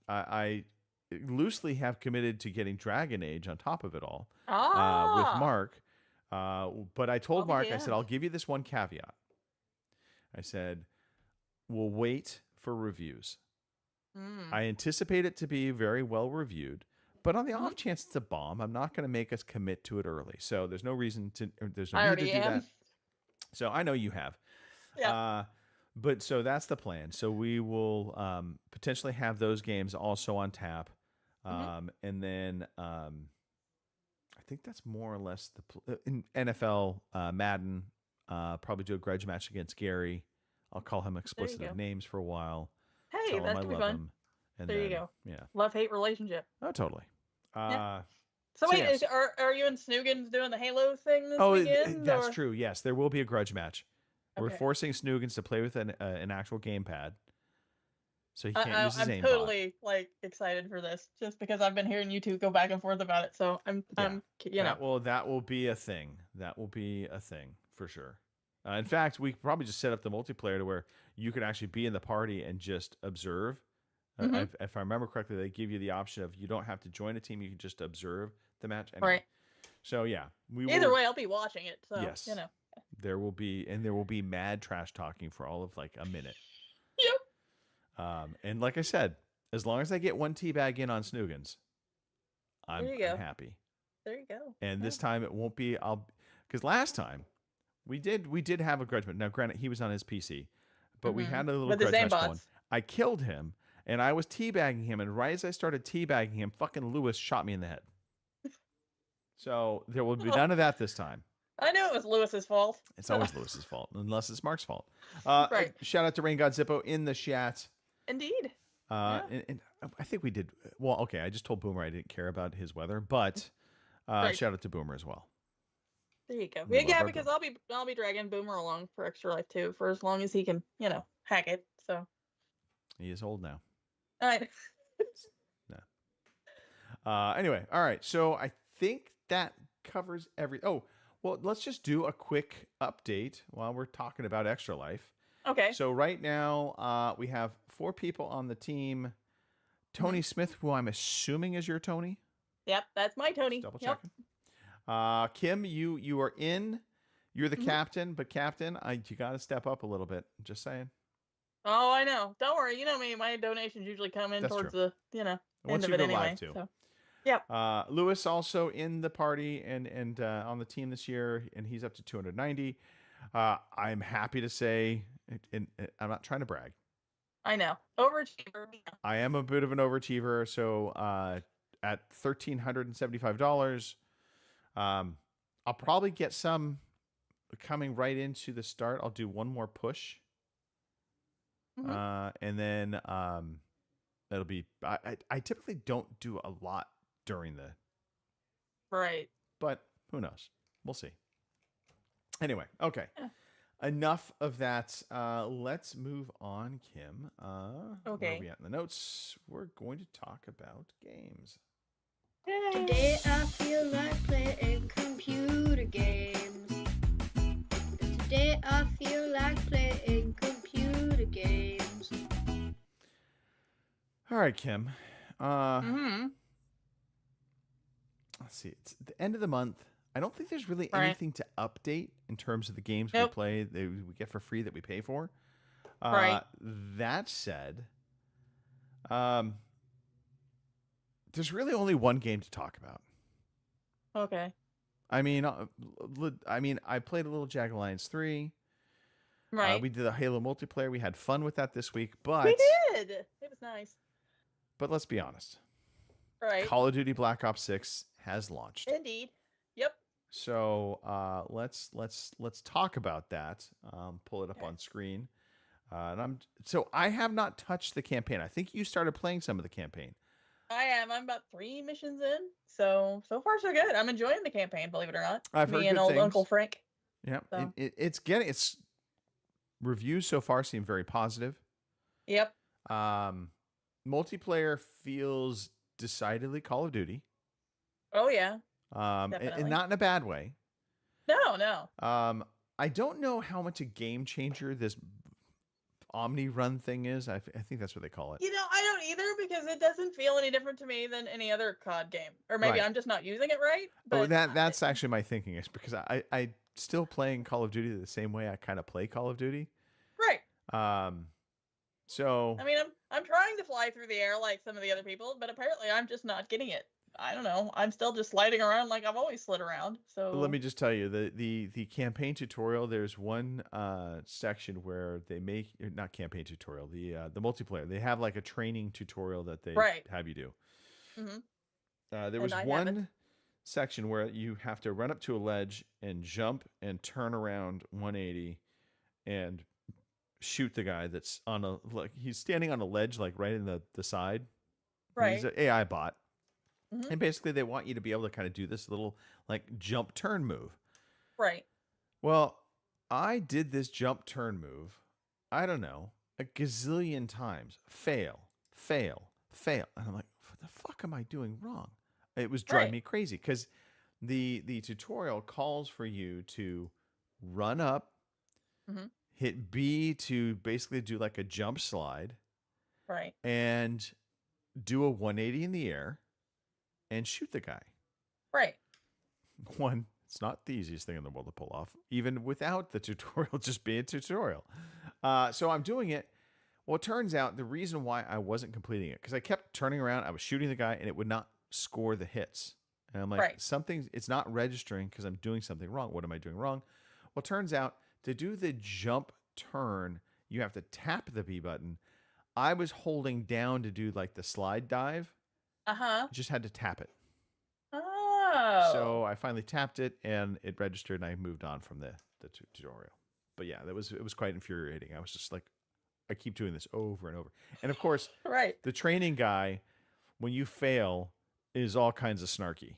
I loosely have committed to getting Dragon Age on top of it all with Mark. But I told Oh, Mark, I yeah. said, I'll give you this one caveat. I said, we'll wait for reviews. I anticipate it to be very well reviewed, but on the off chance it's a bomb, I'm not going to make us commit to it early. So there's no reason to, there's no I need to already do am. that. So I know you have. Yeah. But so that's the plan. So we will potentially have those games also on tap. And then I think that's more or less in NFL Madden. Probably do a grudge match against Gary. I'll call him explicit of names for a while. Hey, Tell him that I could be love fun. him. And There you then, go. Yeah. Love-hate relationship. Oh, totally. So So wait, yes. are you and Snoogans doing the Halo thing this Oh, weekend? that's or? true. Yes, there will be a grudge match. We're Okay. forcing Snoogans to play with an actual gamepad, so he can't use his I'm aimbot. totally excited for this, just because I've been hearing you two go back and forth about it. So I'm That will be a thing. That will be a thing for sure. In fact, we could probably just set up the multiplayer to where you could actually be in the party and just observe. If I remember correctly, they give you the option of you don't have to join a team; you can just observe the match. Anyway. Right. So yeah, Either way, I'll be watching it. So Yes. you know. There will be mad trash talking for all of a minute. Yep. And like I said, as long as I get one teabag in on Snoogans, I'm happy. There you go. And this time it won't be. Because last time we did have a grudge match. Now, granted, he was on his PC, but we had a little with grudge his match aimbots. going. I killed him, and I was teabagging him, and right as I started teabagging him, fucking Lewis shot me in the head. So there will be none of that this time. I knew it was Lewis's fault. It's always Lewis's fault, unless it's Mark's fault. Right. Shout out to Rain God Zippo in the chat. Indeed. And I think we did well. Okay, I just told Boomer I didn't care about his weather, but shout out to Boomer as well. There you go. We love Yeah, our because I'll be dragging Boomer along for Extra Life too, for as long as he can, hack it. So He is old now. all right. Anyway, all right. So I think that covers Oh, well, let's just do a quick update while we're talking about Extra Life. Okay. So right now, we have 4 people on the team. Tony Smith, who I'm assuming is your Tony. Yep, that's my Tony. Double Yep. checking. Kim, you are in. You're the captain, but captain, you got to step up a little bit. Just saying. Oh, I know. Don't worry. You know me. My donations usually come in That's towards true. the end Once of you it go anyway. live, too. So. Yep. Lewis also in the party and on the team this year, and he's up to 290. I'm happy to say, and I'm not trying to brag. I know. Overachiever. I am a bit of an overachiever, so at $1,375, I'll probably get some coming right into the start. I'll do one more push, and then that'll be. I typically don't do a lot during the Right. but who knows? We'll see. Anyway, okay. Enough of that. Let's move on, Kim. Where Okay. are we at in the notes? We're going to talk about games. Today I feel like playing computer games. Today I feel like playing computer games. All right, Kim. Mm-hmm. Let's see. It's the end of the month. I don't think there's really Right. anything to update in terms of the games Nope. we play that we get for free that we pay for. Right. That said, there's really only one game to talk about. Okay. I mean, I played a little Jag Alliance 3. Right. We did a Halo multiplayer. We had fun with that this week, but We did. It was nice. But let's be honest. Right. Call of Duty Black Ops 6 has launched. Indeed. Yep. So let's talk about that. Pull it up on screen. And I have not touched the campaign. I think you started playing some of the campaign. I am. I'm about 3 missions in. So far so good. I'm enjoying the campaign, believe it or not. I've heard Me and good old things. Uncle Frank. Yeah, So. its reviews so far seem very positive. Yep. Multiplayer feels decidedly Call of Duty. Oh yeah. And Definitely. not in a bad way. No. I don't know how much a game changer this Omni Run thing is. I think that's what they call it. I don't either, because it doesn't feel any different to me than any other COD game. Or maybe Right. I'm just not using it right. But Oh, that's actually my thinking, is because I still playing Call of Duty the same way I kind of play Call of Duty. right. So I mean, I'm trying to fly through the air like some of the other people, but apparently I'm just not getting it. I don't know. I'm still just sliding around like I've always slid around. So Let me just tell you the campaign tutorial. There's one section where they make not campaign tutorial the multiplayer. They have like a training tutorial that they have you do. Mm-hmm. There was one section where you have to run up to a ledge and jump and turn around 180 and shoot the guy that's on a he's standing on a ledge like right in the side. Right. He's an AI bot. Mm-hmm. And basically they want you to be able to kind of do this little like jump turn move. Right. Well, I did this jump turn move, I don't know, a gazillion times. Fail. And I'm like, what the fuck am I doing wrong? It was driving me crazy because the tutorial calls for you to run up, hit B to basically do like a jump slide. Right. And do a 180 in the air and shoot the guy. Right. One, it's not the easiest thing in the world to pull off, even without the tutorial just being a tutorial. So I'm doing it. Well, it turns out the reason why I wasn't completing it, because I kept turning around, I was shooting the guy, and it would not score the hits. And I'm like, it's not registering because I'm doing something wrong. What am I doing wrong? Well, it turns out to do the jump turn, you have to tap the B button. I was holding down to do like the slide dive. Just had to tap it. Oh. So I finally tapped it and it registered and I moved on from the tutorial. But yeah, it was quite infuriating. I was just like, I keep doing this over and over. And of course, the training guy, when you fail, is all kinds of snarky.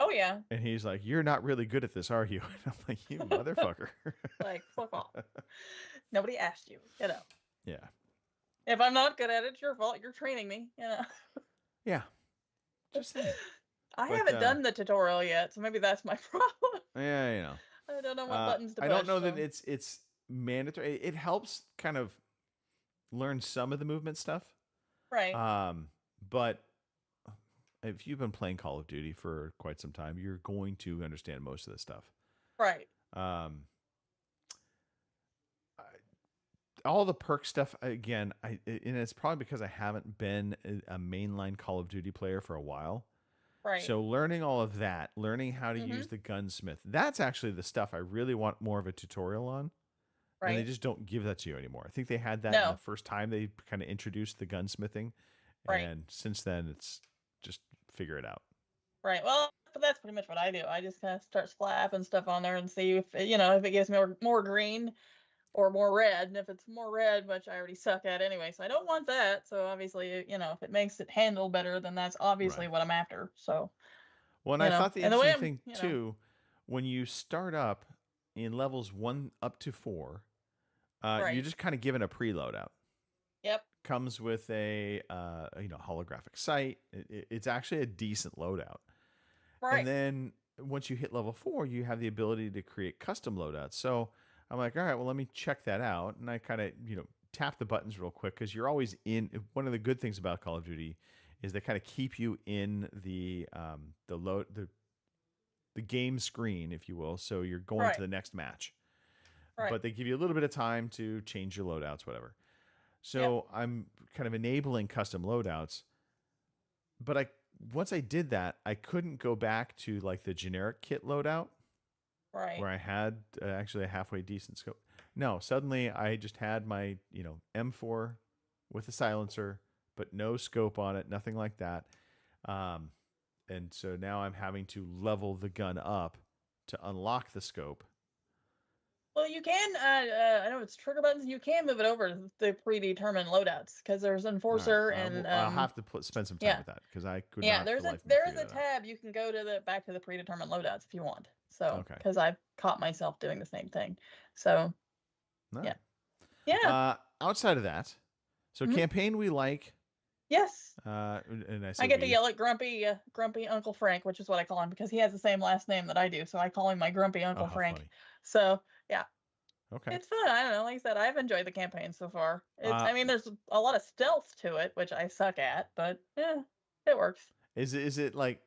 Oh yeah. And he's like, "You're not really good at this, are you?" And I'm like, "You motherfucker." Like, fuck off. Nobody asked you, you know. Yeah. If I'm not good at it, it's your fault. You're training me, you know. Yeah. Just saying. I haven't done the tutorial yet, so maybe that's my problem. Yeah, you know. I don't know what buttons to push. I don't know that it's mandatory. It helps kind of learn some of the movement stuff. Right. But if you've been playing Call of Duty for quite some time, you're going to understand most of this stuff. Right. All the perk stuff, again, and it's probably because I haven't been a mainline Call of Duty player for a while. Right. So learning all of that, learning how to use the gunsmith, that's actually the stuff I really want more of a tutorial on. Right. And they just don't give that to you anymore. I think they had that the first time they kind of introduced the gunsmithing. Right. And since then, it's just figure it out. Right. Well, that's pretty much what I do. I just kind of start slapping stuff on there and see if, if it gives me more green or more red. And if it's more red, which I already suck at anyway, so I don't want that. So obviously, if it makes it handle better, then that's obviously what I'm after. So, well, and I thought the interesting thing too, when you start up in levels 1 up to 4, you're just kind of given a preload out. Yep. Comes with a holographic sight. It's actually a decent loadout. Right. And then once you hit level 4, you have the ability to create custom loadouts. So I'm like, all right, well, let me check that out. And I kind of, tap the buttons real quick because you're always in. One of the good things about Call of Duty is they kind of keep you in the game screen, if you will. So you're going to the next match. Right. But they give you a little bit of time to change your loadouts, whatever. So I'm kind of enabling custom loadouts. But once I did that, I couldn't go back to like the generic kit loadout. Right. Where I had actually a halfway decent scope. No, suddenly I just had my, M4 with a silencer, but no scope on it, nothing like that. And so now I'm having to level the gun up to unlock the scope. Well, you can, I know it's trigger buttons, you can move it over to the predetermined loadouts because there's Enforcer and... I'll have to spend some time with that because I could not... Yeah, there is a tab you can go to back to the predetermined loadouts if you want. So, because I've caught myself doing the same thing. So, yeah. Outside of that, so campaign we like. Yes. And I get to yell at grumpy Uncle Frank, which is what I call him because he has the same last name that I do. So I call him my grumpy Uncle Frank. Funny. So, yeah. Okay. It's fun. I don't know. Like I said, I've enjoyed the campaign so far. There's a lot of stealth to it, which I suck at, but it works. Is it like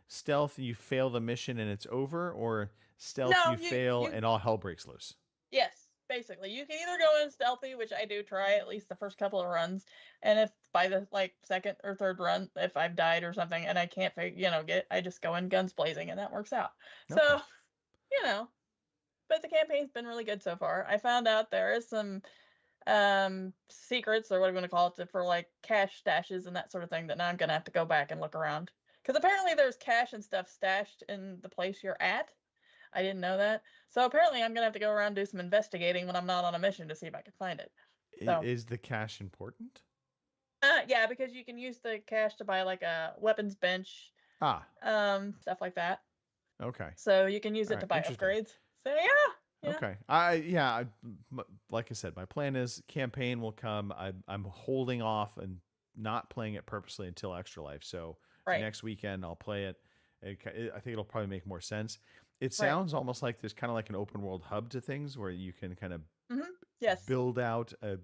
stealth you fail the mission and it's over, or stealth you fail and all hell breaks loose? Yes. basically. You can either go in stealthy, which I do try at least the first couple of runs, and if by the second or third run, if I've died or something and I can't I just go in guns blazing, and that works out. Okay. So, but the campaign's been really good so far. I found out there is some secrets, or what I'm going to call it, for like cash stashes and that sort of thing, that now I'm going to have to go back and look around, because apparently there's cash and stuff stashed in the place you're at. I didn't know that. So apparently I'm going to have to go around and do some investigating when I'm not on a mission to see if I can find it. So, is the cash important? yeah, because you can use the cash to buy like a weapons bench, stuff like that. Okay. So you can use it to buy upgrades. So yeah. Okay. Like I said, my plan is campaign will come. I'm holding off and not playing it purposely until Extra Life. So next weekend I'll play it. I think it'll probably make more sense. It sounds almost like there's kind of like an open world hub to things where you can kind of build out a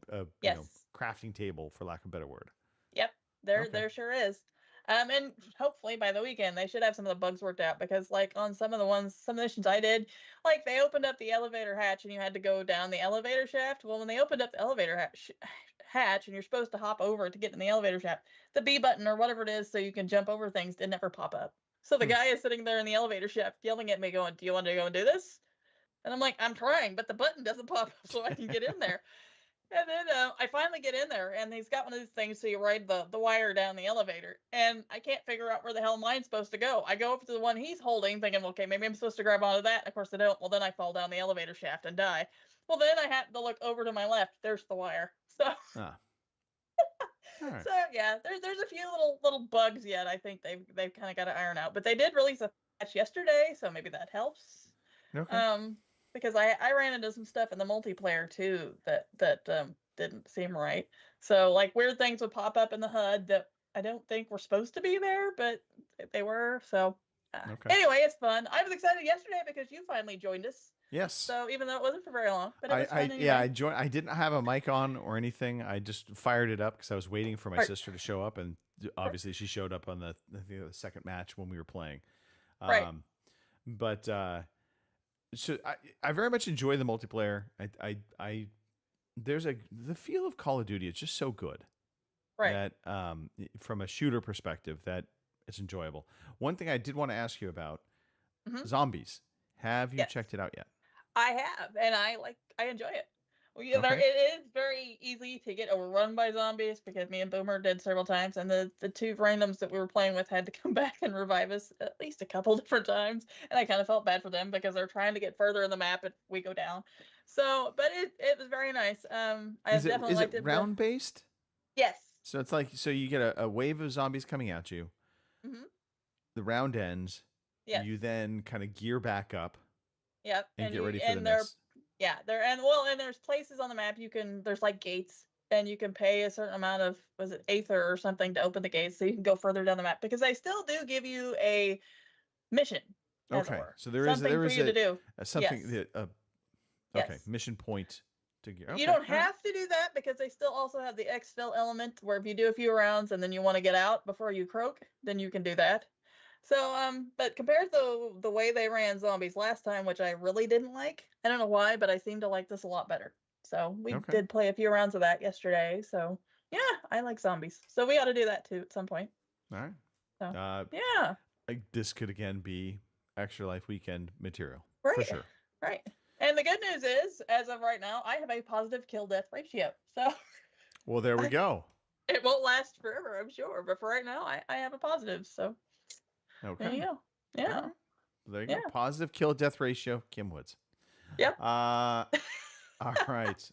crafting table, for lack of a better word. Yep. There sure is. And hopefully by the weekend they should have some of the bugs worked out, because like on some of the missions I did, like they opened up the elevator hatch and you had to go down the elevator shaft. Well, when they opened up the elevator hatch and you're supposed to hop over to get in the elevator shaft, the B button or whatever it is so you can jump over things did never pop up. So the guy is sitting there in the elevator shaft yelling at me going, "Do you want to go and do this?" And I'm like, "I'm trying, but the button doesn't pop up so I can get in there." And then I finally get in there, and he's got one of these things so you ride the wire down the elevator, and I can't figure out where the hell mine's supposed to go. I go up to the one he's holding thinking, okay, maybe I'm supposed to grab onto that, and of course I don't. Well, then I fall down the elevator shaft and die. Well, then I have to look over to my left. There's the wire. So Right. So yeah, there's a few little bugs yet. I think they've kind of got to iron out, but they did release a patch yesterday, so maybe that helps. Okay. Because I ran into some stuff in the multiplayer too that didn't seem right. So like weird things would pop up in the HUD that I don't think were supposed to be there, but they were. So anyway, it's fun. I was excited yesterday because you finally joined us. Yes. So even though it wasn't for very long, but it was fun anyway. Yeah, I joined. I didn't have a mic on or anything. I just fired it up because I was waiting for my sister to show up, and obviously she showed up on the second match when we were playing. But so I very much enjoy the multiplayer. The feel of Call of Duty is just so good. That from a shooter perspective, that it's enjoyable. One thing I did want to ask you about zombies. Have you checked it out yet? I have, and I enjoy it. It is very easy to get overrun by zombies because me and Boomer did several times, and the two randoms that we were playing with had to come back and revive us at least a couple different times, and I kind of felt bad for them because they're trying to get further in the map if we go down. So, but it was very nice. Is it round based? Yes. So it's like you get a wave of zombies coming at you. Mm-hmm. The round ends. Yes. You then kind of gear back up. Yep. And get ready for the next. Yeah, and there's places on the map there's like gates, and you can pay a certain amount of, was it Aether or something, to open the gates so you can go further down the map, because they still do give you a mission. Okay, so there is something mission point to gear. Okay. You don't have to do that because they still also have the exfil element where if you do a few rounds and then you want to get out before you croak, then you can do that. So, but compared to the way they ran zombies last time, which I really didn't like, I don't know why, but I seem to like this a lot better. So we did play a few rounds of that yesterday. So yeah, I like zombies. So we ought to do that too at some point. All right. So, yeah. This could again be Extra Life weekend material. Right. For sure. Right. And the good news is, as of right now, I have a positive kill-death ratio. So. Well, there we go. It won't last forever, I'm sure. But for right now, I have a positive. So. Okay. There you go. Yeah. There you go. Positive kill death ratio, Kim Woods. Yep. All right.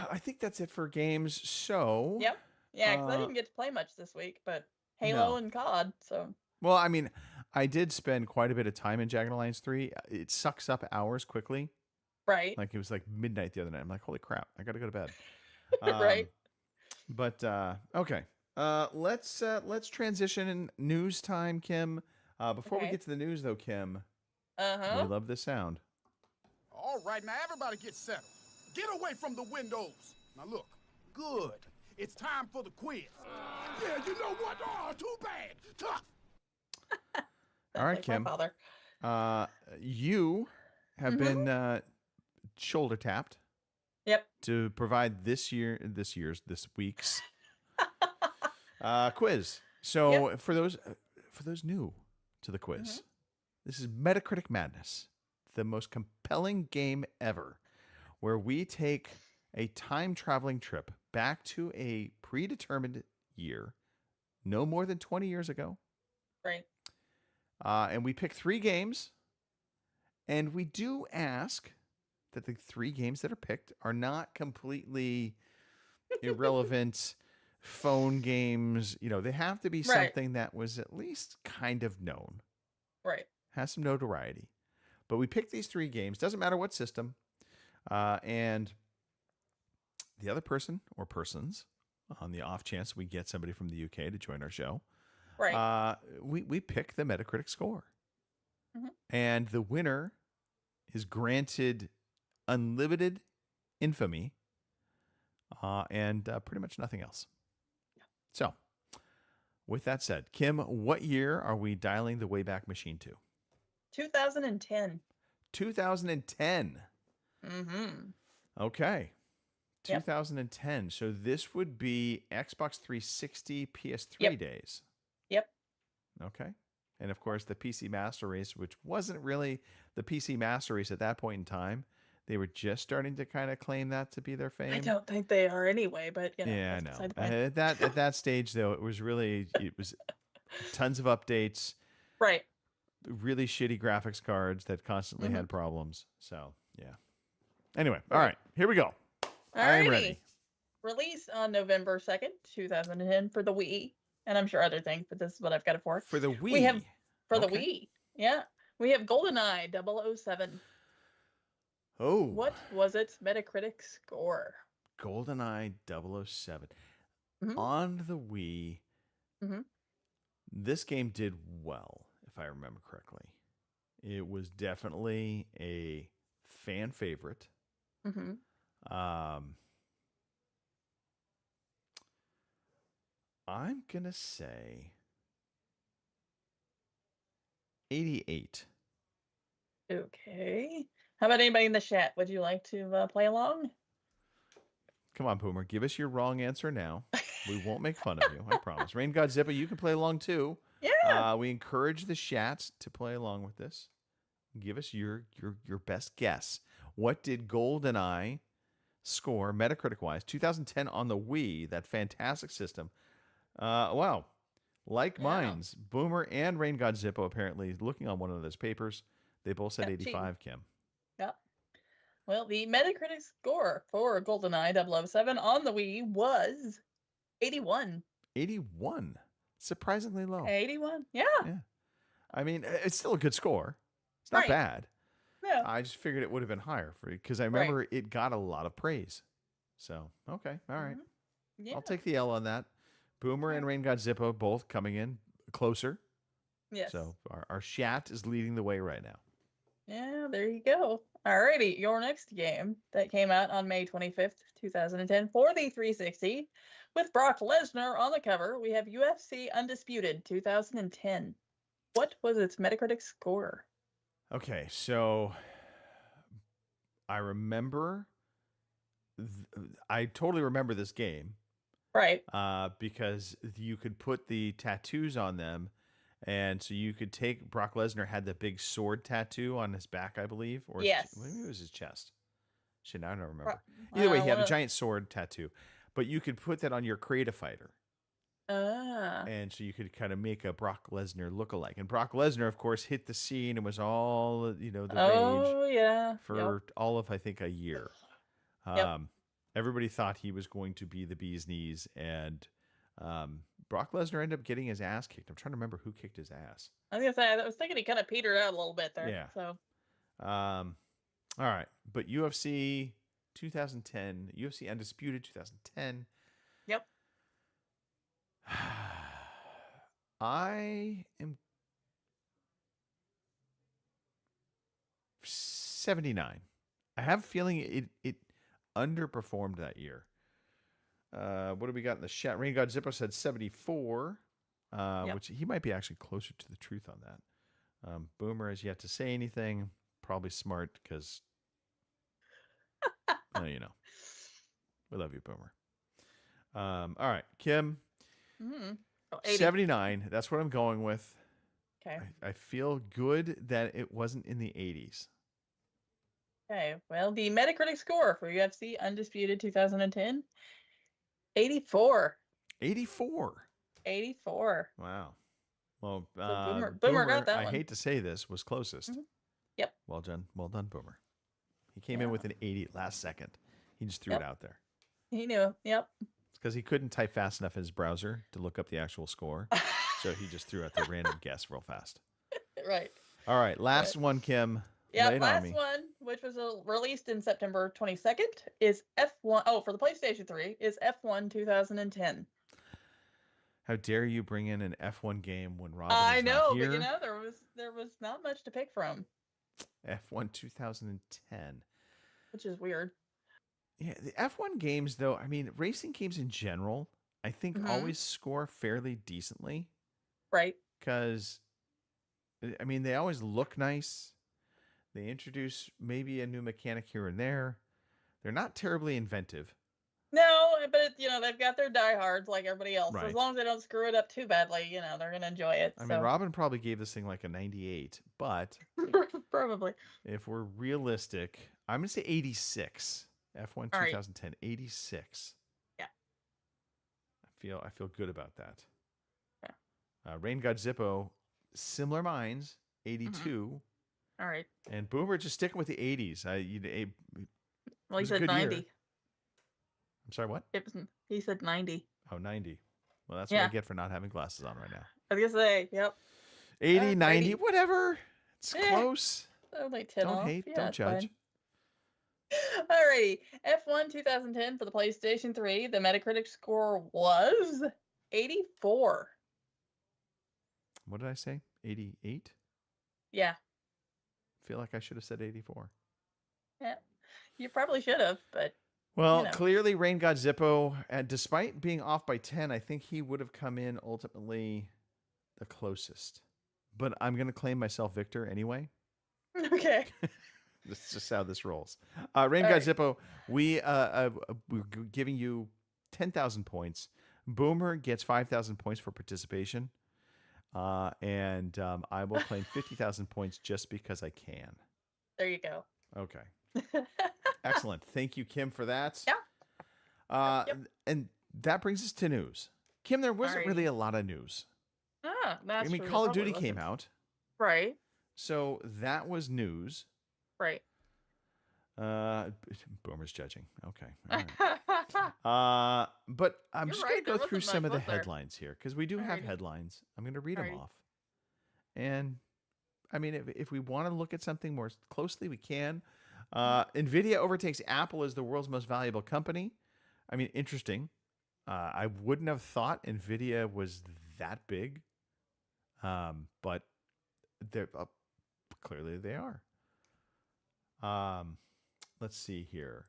I think that's it for games. So. Yep. Yeah, because I didn't get to play much this week, but Halo and COD. So. Well, I mean, I did spend quite a bit of time in Jagged Alliance 3. It sucks up hours quickly. Right. Like it was like midnight the other night. I'm like, holy crap, I got to go to bed. Right. But okay. Let's transition in news time, Kim. Before we get to the news, though, Kim, we love this sound. All right, now everybody get settled. Get away from the windows. Now look, good. It's time for the quiz. Yeah, you know what? Oh, too bad. Tough. All right, Kim. My father. You have been shoulder tapped. Yep. To provide this week's quiz. So for those new to the quiz, this is Metacritic Madness, the most compelling game ever, where we take a time traveling trip back to a predetermined year, no more than 20 years ago. Right. And we pick 3 games, and we do ask that the 3 games that are picked are not completely irrelevant phone games. They have to be something that was at least kind of known. Right. Has some notoriety. But we picked these 3 games. Doesn't matter what system. And the other person or persons, on the off chance we get somebody from the UK to join our show, right? We pick the Metacritic score. And the winner is granted unlimited infamy and pretty much nothing else. So, with that said, Kim, what year are we dialing the Wayback Machine to? 2010. 2010. Okay. Yep. 2010. So this would be Xbox 360, PS3 days. Yep. Okay. And of course, the PC Master Race, which wasn't really the PC Master Race at that point in time. They were just starting to kind of claim that to be their fame. I don't think they are anyway, but yeah, I know. At that stage, though, it was tons of updates. Right. Really shitty graphics cards that constantly had problems. So, yeah. Anyway, all right, here we go. I am ready. Release on November 2nd, 2010 for the Wii. And I'm sure other things, but this is what I've got it for. For the Wii? We have, for the Wii. Yeah. We have GoldenEye 007. Oh. What was its Metacritic score? GoldenEye 007. On the Wii, this game did well, if I remember correctly. It was definitely a fan favorite. I'm going to say 88. Okay. How about anybody in the chat? Would you like to play along? Come on, Boomer. Give us your wrong answer now. We won't make fun of you. I promise. Rain God Zippa, you can play along too. Yeah. We encourage the chat to play along with this. Give us your best guess. What did GoldenEye score Metacritic-wise 2010 on the Wii, that fantastic system? Wow. Like mine's, Boomer and Rain God Zippo apparently looking on one of those papers. They both said 85, Kim. Yeah. Well, the Metacritic score for GoldenEye 007 on the Wii was 81. 81. Surprisingly low. 81. Yeah. I mean, it's still a good score. It's not bad. Yeah. I just figured it would have been higher because I remember it got a lot of praise. So, okay. All right. Yeah. I'll take the L on that. Boomer and Rain God Zippo both coming in closer. Yes. So our chat is leading the way right now. Yeah, there you go. Alrighty, your next game that came out on May 25th, 2010 for the 360 with Brock Lesnar on the cover. We have UFC Undisputed 2010. What was its Metacritic score? Okay, so I remember, I totally remember this game. Right. Because you could put the tattoos on them. And so you could take, Brock Lesnar had the big sword tattoo on his back, I believe. Or maybe it was his chest. Shit, I don't remember. Either way, he had a giant sword tattoo. But you could put that on your Create a Fighter. And so you could kind of make a Brock Lesnar look-alike. And Brock Lesnar, of course, hit the scene and was all, the rage for all of, I think, a year. Everybody thought he was going to be the bee's knees. And Brock Lesnar ended up getting his ass kicked. I'm trying to remember who kicked his ass. I was thinking he kind of petered out a little bit there. Yeah. So. All right. But UFC 2010, UFC Undisputed 2010. Yep. I am 79. I have a feeling it underperformed that year. What do we got in the chat? Rain God Zippo said 74, which he might be actually closer to the truth on that. Boomer has yet to say anything. Probably smart because No, you know. We love you, Boomer. All right, Kim. Mm-hmm. 80. 79. That's what I'm going with. Okay. I feel good that it wasn't in the 80s. Okay. Well, the Metacritic score for UFC Undisputed 2010, 84. 84. 84. Wow. Well, So Boomer got that I one. hate to say this, was closest. Mhm. Yep. Well done, Boomer. He came in with an 80 last second. He just threw it out there. He knew. Yep. It's because he couldn't type fast enough in his browser to look up the actual score. So he just threw out the random guess real fast. Right. All right, last one, Kim. Yeah, Lay it on last me. one, which was released in September 22nd, is F1. Oh, for the PlayStation 3, is F1 2010. How dare you bring in an F1 game when Robin I is know, not but here? you know, there was not much to pick from, F1 2010. which is weird. Yeah, the F1 games, though, I mean, racing games in general, I think Mhm. always score fairly decently Right. because, I mean, they always look nice. They introduce maybe a new mechanic here and there. They're not terribly inventive. No, but you know, they've got their diehards like everybody else. Right. As long as they don't screw it up too badly, you know, they're gonna enjoy it. I mean, Robin probably gave this thing like a 98, but probably. if we're realistic, I'm going to say 86. F1 All right. 2010, 86. Yeah. I feel good about that. Yeah. Rain God Zippo, similar minds, 82. All right. And Boomer just sticking with the 80s. Well, it he was a said good year. 90. I'm sorry, what? He said 90. Oh, 90. Well, that's what I Yeah. get for not having glasses on right now. I was gonna say, yep. 80, 90, 80. whatever. It's Eh, close. Only 10 Don't off. hate, Yeah, don't it's judge. fine. Alrighty. F1 2010 for the PlayStation 3. The Metacritic score was 84. What did I say? 88? Yeah. Feel like I should have said 84. Yeah. You probably should have, but Well, you know. clearly Rain God Zippo, and despite being off by 10, I think he would have come in ultimately the closest. But I'm going to claim myself victor anyway. Okay. This is just how this rolls. Rain God Zippo, we're giving you 10,000 points. Boomer gets 5,000 points for participation. And I will claim 50,000 points just because I can. There you go. Okay. Excellent. Thank you, Kim, for that. Yeah. And that brings us to news. Kim, there wasn't really a lot of news. That's I mean, true. Call of Probably Duty came wasn't. out. Right. So that was news. Right. Boomer's judging. Okay. All right. But I'm You're just right, going to there go through wasn't some much, of the was there? headlines here because we do have Alrighty. headlines. I'm going to read them Alrighty. off. And I mean, if we want to look at something more closely, we can. NVIDIA overtakes Apple as the world's most valuable company. I mean, interesting. I wouldn't have thought NVIDIA was that big. But they're clearly they are. Let's see here.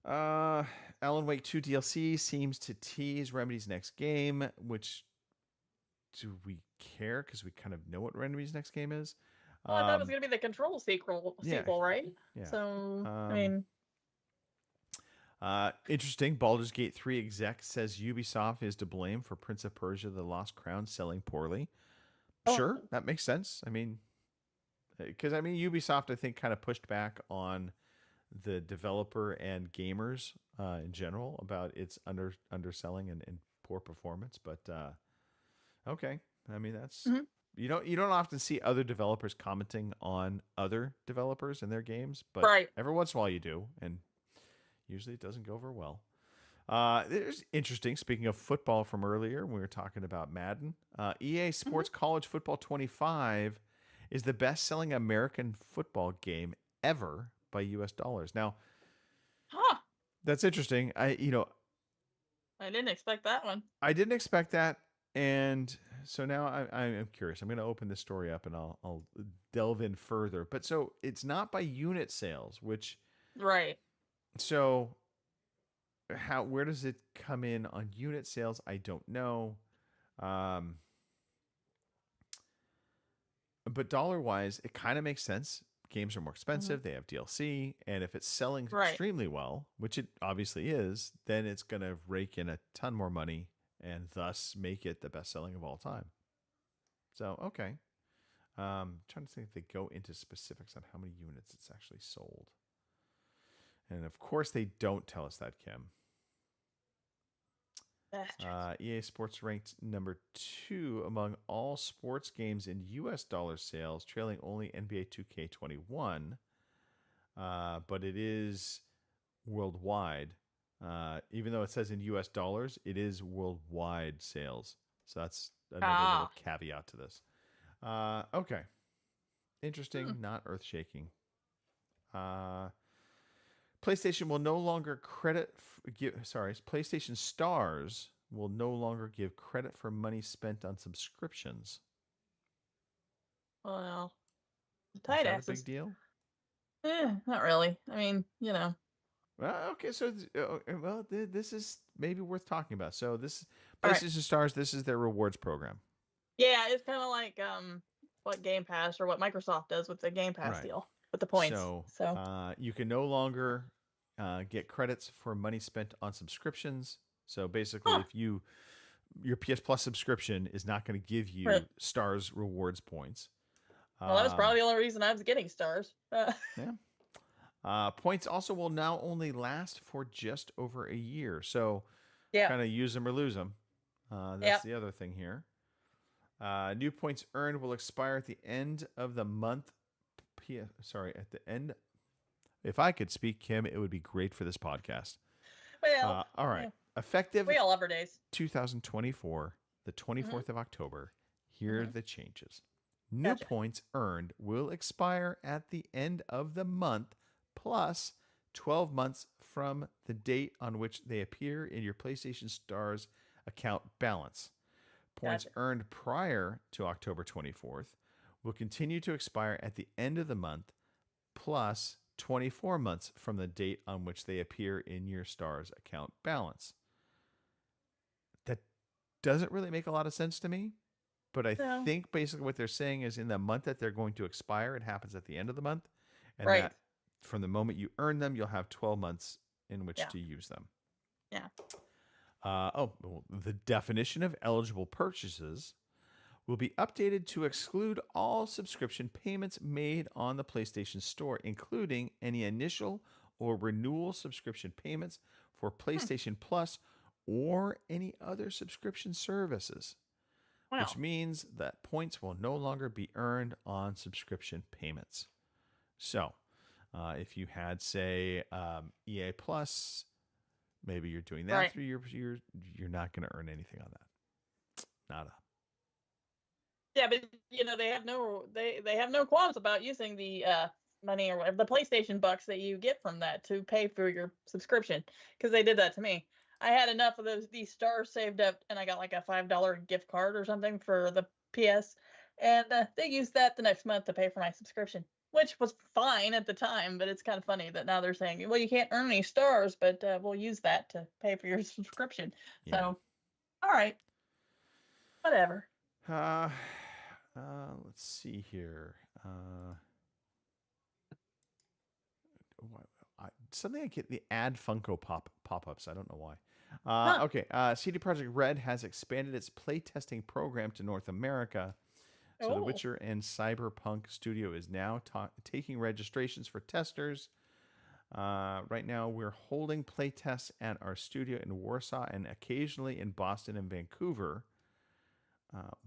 Alan Wake 2 DLC seems to tease Remedy's next game, which do we care? Because we kind of know what Remedy's next game is. Well, I thought it was going to be the Control sequel, right? Yeah. So, I mean... Interesting. Baldur's Gate 3 exec says Ubisoft is to blame for Prince of Persia: The Lost Crown selling poorly. Sure, that makes sense. I mean, because Ubisoft, I think, kind of pushed back on the developer and gamers in general about its underselling and poor performance. But okay, I mean that's you don't often see other developers commenting on other developers and their games, but every once in a while you do, and usually it doesn't go over well. There's interesting. Speaking of football from earlier, we were talking about Madden. EA Sports College Football 25 is the best-selling American football game ever by U.S. dollars. Now, that's interesting. I didn't expect that one. I didn't expect that, and so now I'm curious. I'm going to open this story up and I'll delve in further. But so it's not by unit sales, which so. Where does it come in on unit sales? I don't know. But dollar-wise, it kind of makes sense games are more expensive. They have DLC, and if it's selling Right. extremely well, which it obviously is, then it's going to rake in a ton more money and thus make it the best selling of all time. So, okay. Trying to think if they go into specifics on how many units it's actually sold. And of course, they don't tell us that, Kim. EA Sports ranked number 2 among all sports games in U.S. dollar sales, trailing only NBA 2K21. But it is worldwide. Even though it says in U.S. dollars, it is worldwide sales. So that's another little caveat to this. Okay. Interesting, not earth-shaking. PlayStation will no longer PlayStation Stars will no longer give credit for money spent on subscriptions. Well, Is tight that a asses. big deal? Not really. I mean, Well, okay, so this is maybe worth talking about. So this All PlayStation right. Stars, this is their rewards program. Yeah, it's kind of like what Game Pass or what Microsoft does with the Game Pass Right. deal with the points. So you can no longer get credits for money spent on subscriptions. So basically, if your PS Plus subscription is not going to give you Stars rewards points. Well, that was probably the only reason I was getting Stars. Yeah. Points also will now only last for just over a year. So Yeah. kind of use them or lose them. That's the other thing here. New points earned will expire at the end of the month. At the end. If I could speak, Kim, it would be great for this podcast. Well, all right. Effective we all have our days. 2024, the 24th of October. Here are the changes. New points earned will expire at the end of the month, plus 12 months from the date on which they appear in your PlayStation Stars account balance. Points earned prior to October 24th will continue to expire at the end of the month, plus 24 months from the date on which they appear in your Stars account balance. That doesn't really make a lot of sense to me, but I think basically what they're saying is in the month that they're going to expire, it happens at the end of the month, and that from the moment you earn them, you'll have 12 months in which to use them. Yeah. The definition of eligible purchases will be updated to exclude all subscription payments made on the PlayStation Store, including any initial or renewal subscription payments for PlayStation Plus or any other subscription services, which means that points will no longer be earned on subscription payments. So, if you had, say, EA Plus, maybe you're doing that through you're not going to earn anything on that. Nada. Yeah, but they have no qualms about using the money or whatever, the PlayStation bucks that you get from that to pay for your subscription, because they did that to me. I had enough of these Stars saved up, and I got like a $5 gift card or something for the PS, and they used that the next month to pay for my subscription, which was fine at the time. But it's kind of funny that now they're saying, well, you can't earn any Stars, but we'll use that to pay for your subscription. Yeah. So, all right, whatever. Let's see here. Suddenly I get the ad Funko pop-ups. I don't know why. Okay. CD Projekt Red has expanded its playtesting program to North America. So The Witcher and Cyberpunk Studio is now taking registrations for testers. Right now, we're holding playtests at our studio in Warsaw and occasionally in Boston and Vancouver.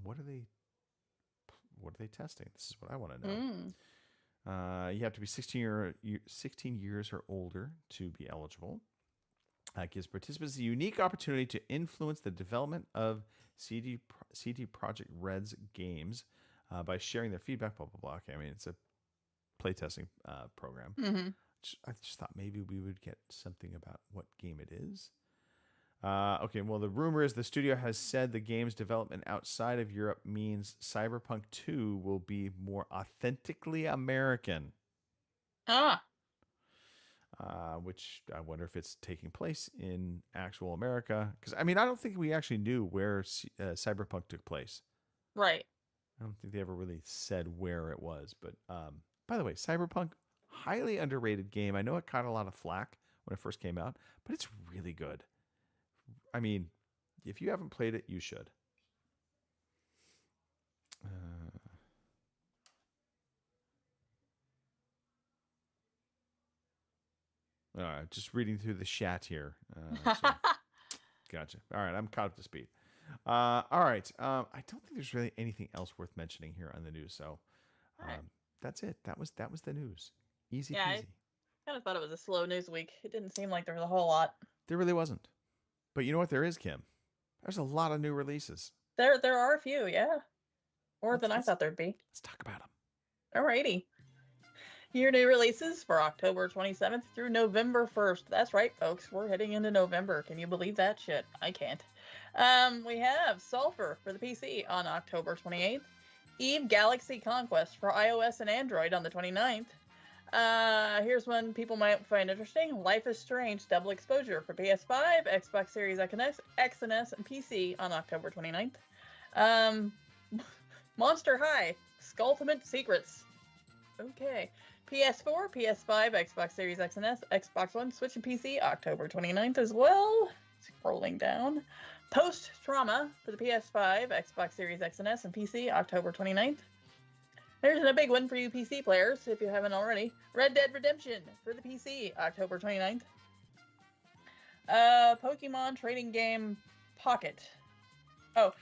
What are they testing? This is what I want to know. You have to be 16 years or older to be eligible. It gives participants a unique opportunity to influence the development of CD Projekt Red's games by sharing their feedback, blah, blah, blah. Okay, I mean, it's a playtesting program. I just thought maybe we would get something about what game it is. Okay, well, the rumor is the studio has said the game's development outside of Europe means Cyberpunk 2 will be more authentically American. Which I wonder if it's taking place in actual America. Because, I mean, I don't think we actually knew where Cyberpunk took place. Right. I don't think they ever really said where it was. But By the way, Cyberpunk, highly underrated game. I know it caught a lot of flack when it first came out, but it's really good. I mean, if you haven't played it, you should. All right, just reading through the chat here. Gotcha. All right, I'm caught up to speed. All right. I don't think there's really anything else worth mentioning here on the news. So that's it. That was the news. Easy Yeah, peasy. I kind of thought it was a slow news week. It didn't seem like there was a whole lot. There really wasn't. But you know what there is, Kim? There's a lot of new releases. There are a few, yeah. More than I thought there'd be. Let's talk about them. Alrighty. Your new releases for October 27th through November 1st. That's right, folks. We're heading into November. Can you believe that shit? I can't. We have Sulphur for the PC on October 28th. Eve Galaxy Conquest for iOS and Android on the 29th. Here's one people might find interesting. Life is Strange Double Exposure for PS5, Xbox Series X and S, and PC on October 29th. Monster High Skulltimate Secrets. Okay. PS4, PS5, Xbox Series X and S, Xbox One, Switch, and PC, October 29th as well. Scrolling down. Post Trauma for the PS5, Xbox Series X and S, and PC, October 29th. There's a big one for you PC players, if you haven't already. Red Dead Redemption for the PC, October 29th. Pokemon Trading Game Pocket. Oh,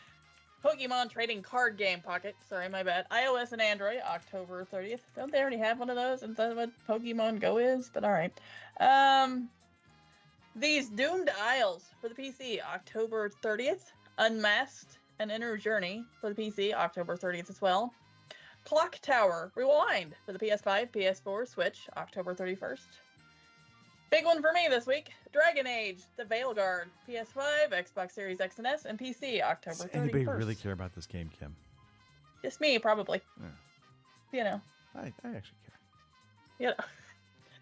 Pokemon Trading Card Game Pocket. Sorry, my bad. iOS and Android, October 30th. Don't they already have one of those? Is that what Pokemon Go is? But alright. These Doomed Isles for the PC, October 30th. Unmasked and Inner Journey for the PC, October 30th as well. Clock Tower Rewind for the PS5, PS4, Switch, October 31st. Big one for me this week. Dragon Age, The Veilguard, PS5, Xbox Series X and S, and PC, October 31st. Does anybody really care about this game, Kim? Just me, probably. Yeah. You know. I actually care. You know.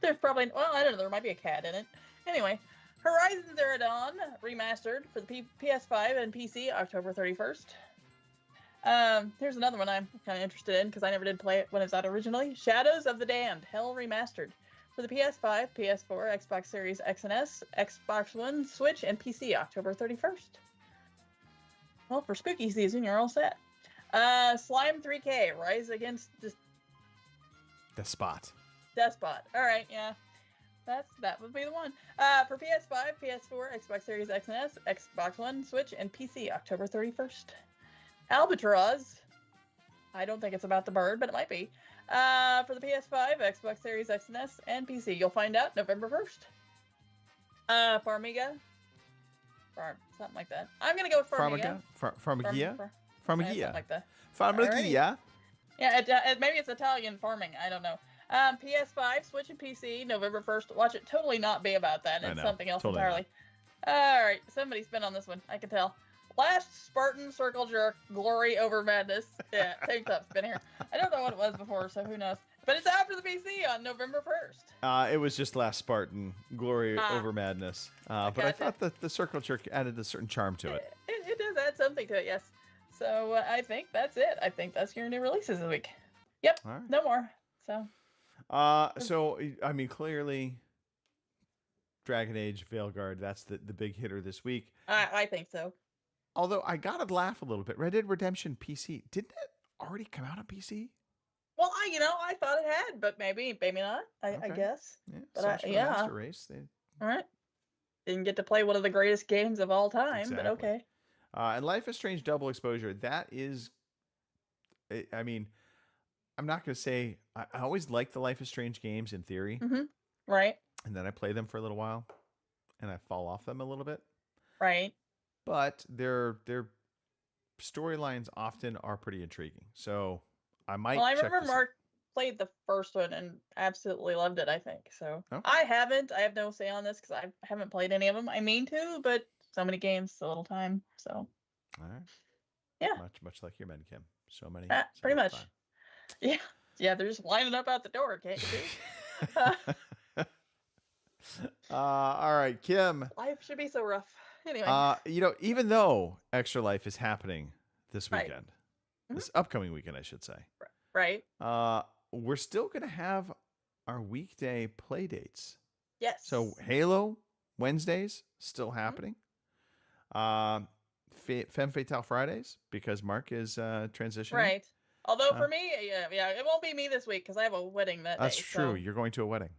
There's probably, well, I don't know, there might be a cat in it. Anyway, Horizon Zero Dawn Remastered for the PS5 and PC, October 31st. Here's another one I'm kind of interested in because I never did play it when it was out originally. Shadows of the Damned, Hell Remastered. For the PS5, PS4, Xbox Series X and S, Xbox One, Switch, and PC, October 31st. Well, for spooky season, you're all set. Slime 3K, Rise Against Despot. Alright, yeah. That would be the one. For PS5, PS4, Xbox Series X and S, Xbox One, Switch, and PC, October 31st. Albatross. I don't think it's about the bird, but it might be. For the PS5, Xbox Series X and S, and PC. You'll find out November 1st. Farmiga. Something like that. I'm going to go with Farmiga. Farmiga? Something like that. Farmiga? Yeah, maybe it's Italian farming. I don't know. PS5, Switch, and PC, November 1st. Watch it totally not be about that. It's something else totally entirely. Alright, somebody's been on this one. I can tell. Last Spartan Circle Jerk, Glory Over Madness. Yeah, Tank Top's been here. I don't know what it was before, so who knows. But it's out for the PC on November 1st. It was just Last Spartan, Glory Over Madness. But I thought that the Circle Jerk added a certain charm to it. It does add something to it, yes. So I think that's it. I think that's your new releases this week. Yep, right. No more. So I mean, clearly, Dragon Age, Veilguard, that's the big hitter this week. I think so. Although I gotta laugh a little bit. Red Dead Redemption PC, didn't it already come out on PC? Well, I thought it had, but maybe not. I guess. Yeah, but Master Race. All right. Didn't get to play one of the greatest games of all time, but okay. And Life is Strange Double Exposure, that is, I mean, I'm not going to say, I always like the Life is Strange games in theory. Mm-hmm. Right. And then I play them for a little while, and I fall off them a little bit. Right. But their storylines often are pretty intriguing. So I might. Well, I remember Mark played the first one and absolutely loved it, I think. So I haven't. I have no say on this because I haven't played any of them. I mean to, but so many games, so little time. So. All right. Yeah. Much like your men, Kim. So many. Pretty much. Time. Yeah. Yeah, they're just lining up out the door, can't you see? All right, Kim. Life should be so rough. Anyway. Even though Extra Life is happening this weekend, this upcoming weekend, I should say. Right. we're still going to have our weekday play dates. Yes. So Halo Wednesdays still happening. Femme Fatale Fridays because Mark is transitioning. Right. Although for me, yeah, it won't be me this week because I have a wedding that day. That's true. So, You're going to a wedding.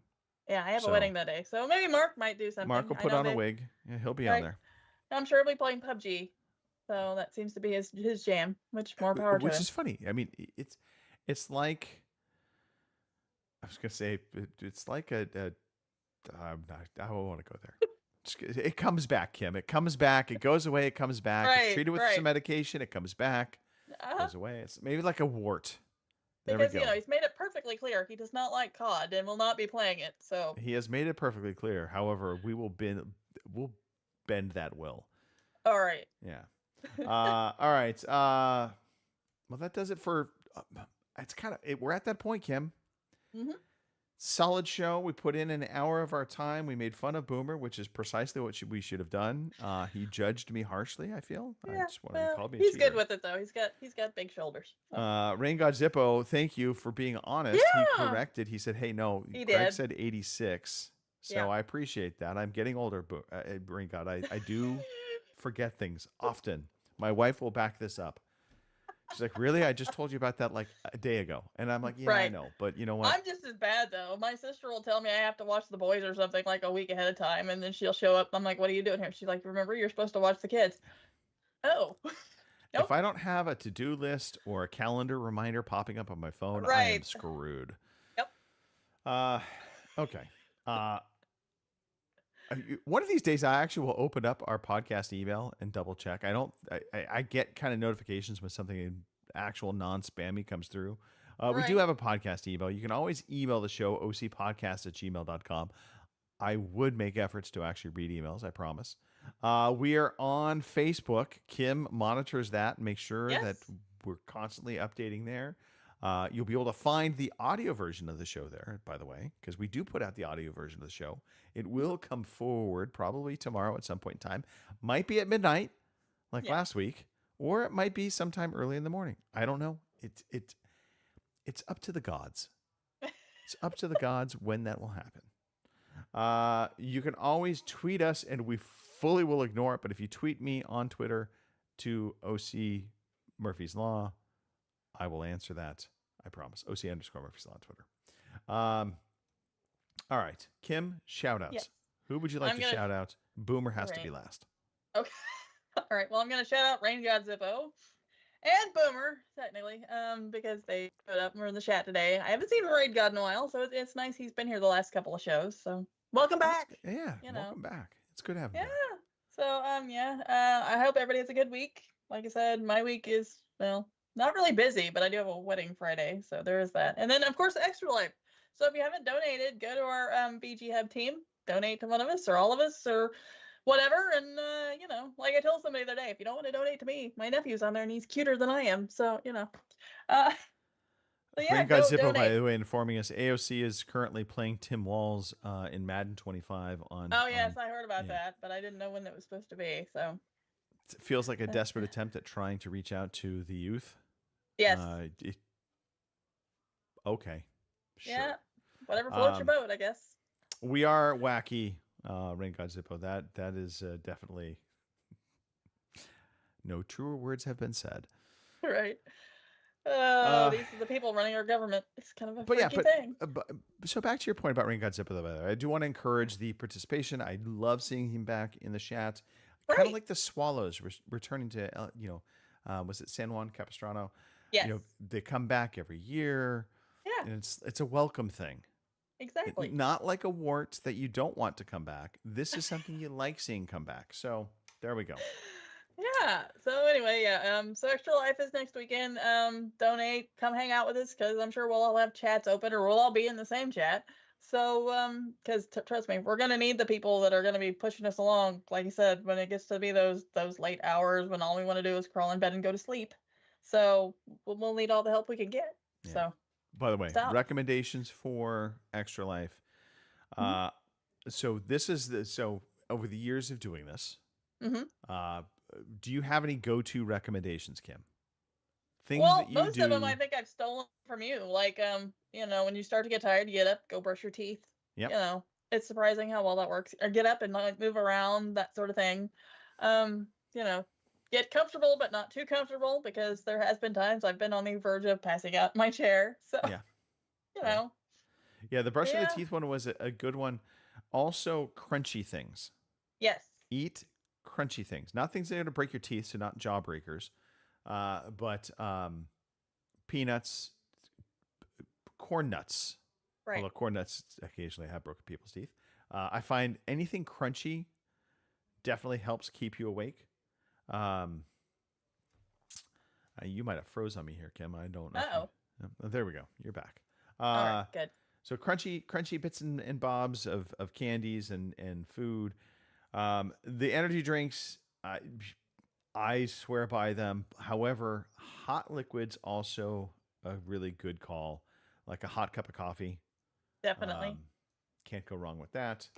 yeah, I have a wedding that day. So maybe Mark might do something. Mark will put on a wig. Yeah, he'll be on there. I'm sure he'll be playing PUBG. So that seems to be his jam, which more power to him. Which is funny. I mean, it's like, I was going to say, it's like I don't want to go there. It comes back, Kim. It comes back. It goes away. It comes back. It's treated with some medication. It comes back. Goes away. It's maybe like a wart. Because, he's made it perfectly clear he does not like COD and will not be playing it. So he has made it perfectly clear. However, we'll bend that will. All right. Yeah. All right. Well, that does it for. It's kind of. We're at that point, Kim. Mm-hmm. Solid show. We put in an hour of our time. We made fun of Boomer, which is precisely what we should have done. He judged me harshly, I feel. Yeah, he called me a he's cheater. good with it, though. He's got big shoulders. Rain God Zippo, thank you for being honest. Yeah. He corrected. He said, hey, no, Greg said 86. So I appreciate that. I'm getting older, Rain God. I do forget things often. My wife will back this up. She's like, really? I just told you about that like a day ago. And I'm like, yeah, I know. But you know what? I'm just as bad, though. My sister will tell me I have to watch The Boys or something like a week ahead of time. And then she'll show up. I'm like, what are you doing here? She's like, remember, you're supposed to watch the kids. Oh. Nope. If I don't have a to-do list or a calendar reminder popping up on my phone, I am screwed. Yep. Okay. One of these days, I actually will open up our podcast email and double check. I get kind of notifications when something actual non-spammy comes through. We do have a podcast email. You can always email the show, ocpodcast@gmail.com. I would make efforts to actually read emails, I promise. We are on Facebook. Kim monitors that and makes sure that we're constantly updating there. You'll be able to find the audio version of the show there, by the way, because we do put out the audio version of the show. It will come forward probably tomorrow at some point in time. Might be at midnight, like last week, or it might be sometime early in the morning. I don't know. It's up to the gods. It's up to the gods when that will happen. You can always tweet us, and we fully will ignore it. But if you tweet me on Twitter to OC Murphy's Law, I will answer that. I promise. OC_Murphy's Law on Twitter. All right. Kim, shout outs. Yes. Who would you like to shout out? Boomer has to be last. Okay. All right. Well, I'm going to shout out Rain God Zippo and Boomer, technically, because they showed up and were in the chat today. I haven't seen Rain God in a while, so it's nice he's been here the last couple of shows. So welcome back. Welcome back. It's good to have him back. So, I hope everybody has a good week. Like I said, my week is, well, not really busy, but I do have a wedding Friday, so there is that. And then, of course, Extra Life. So if you haven't donated, go to our BG Hub team, donate to one of us or all of us or whatever. And, like I told somebody the other day, if you don't want to donate to me, my nephew's on there and he's cuter than I am. So, Rain God Zippo, by the way, informing us, AOC is currently playing Tim Walz in Madden 25 on. Oh, yes, I heard about that, but I didn't know when it was supposed to be. So it feels like a desperate attempt at trying to reach out to the youth. Yes. Okay. Sure. Yeah. Whatever floats your boat, I guess. We are wacky, Rain God Zippo. That is definitely no truer words have been said. Right. These are the people running our government. It's kind of a freaky thing. So back to your point about Rain God Zippo, by the way, I do want to encourage the participation. I love seeing him back in the chat. Kind of like the Swallows returning to, was it San Juan Capistrano? Yes. They come back every year. Yeah. And it's a welcome thing. Exactly. Not like a wart that you don't want to come back. This is something you like seeing come back. So there we go. Yeah. So anyway, so Extra Life is next weekend. Donate, come hang out with us because I'm sure we'll all have chats open or we'll all be in the same chat. So, because trust me, we're going to need the people that are going to be pushing us along. Like you said, when it gets to be those late hours when all we want to do is crawl in bed and go to sleep. So we'll need all the help we can get. Yeah. So. By the way, recommendations for Extra Life. So this is so over the years of doing this, do you have any go-to recommendations, Kim? Things Well, that you most do. of them I think I've stolen from you. Like, when you start to get tired, you get up, go brush your teeth. Yep. It's surprising how well that works. Or get up and like move around, that sort of thing. Get comfortable, but not too comfortable, because there has been times I've been on the verge of passing out in my chair. So, Yeah. Yeah, the brushing the Yeah. teeth one was a good one. Also, crunchy things. Yes. Eat crunchy things, not things that are going to break your teeth, so not jawbreakers, but peanuts, corn nuts. Right. Although corn nuts occasionally have broken people's teeth. I find anything crunchy definitely helps keep you awake. You might have froze on me here, Kim. I don't know. Uh-oh. There we go. You're back. All right, good. So crunchy bits and bobs of candies and food. The energy drinks, I swear by them. However, hot liquids also a really good call, like a hot cup of coffee. Definitely. Can't go wrong with that.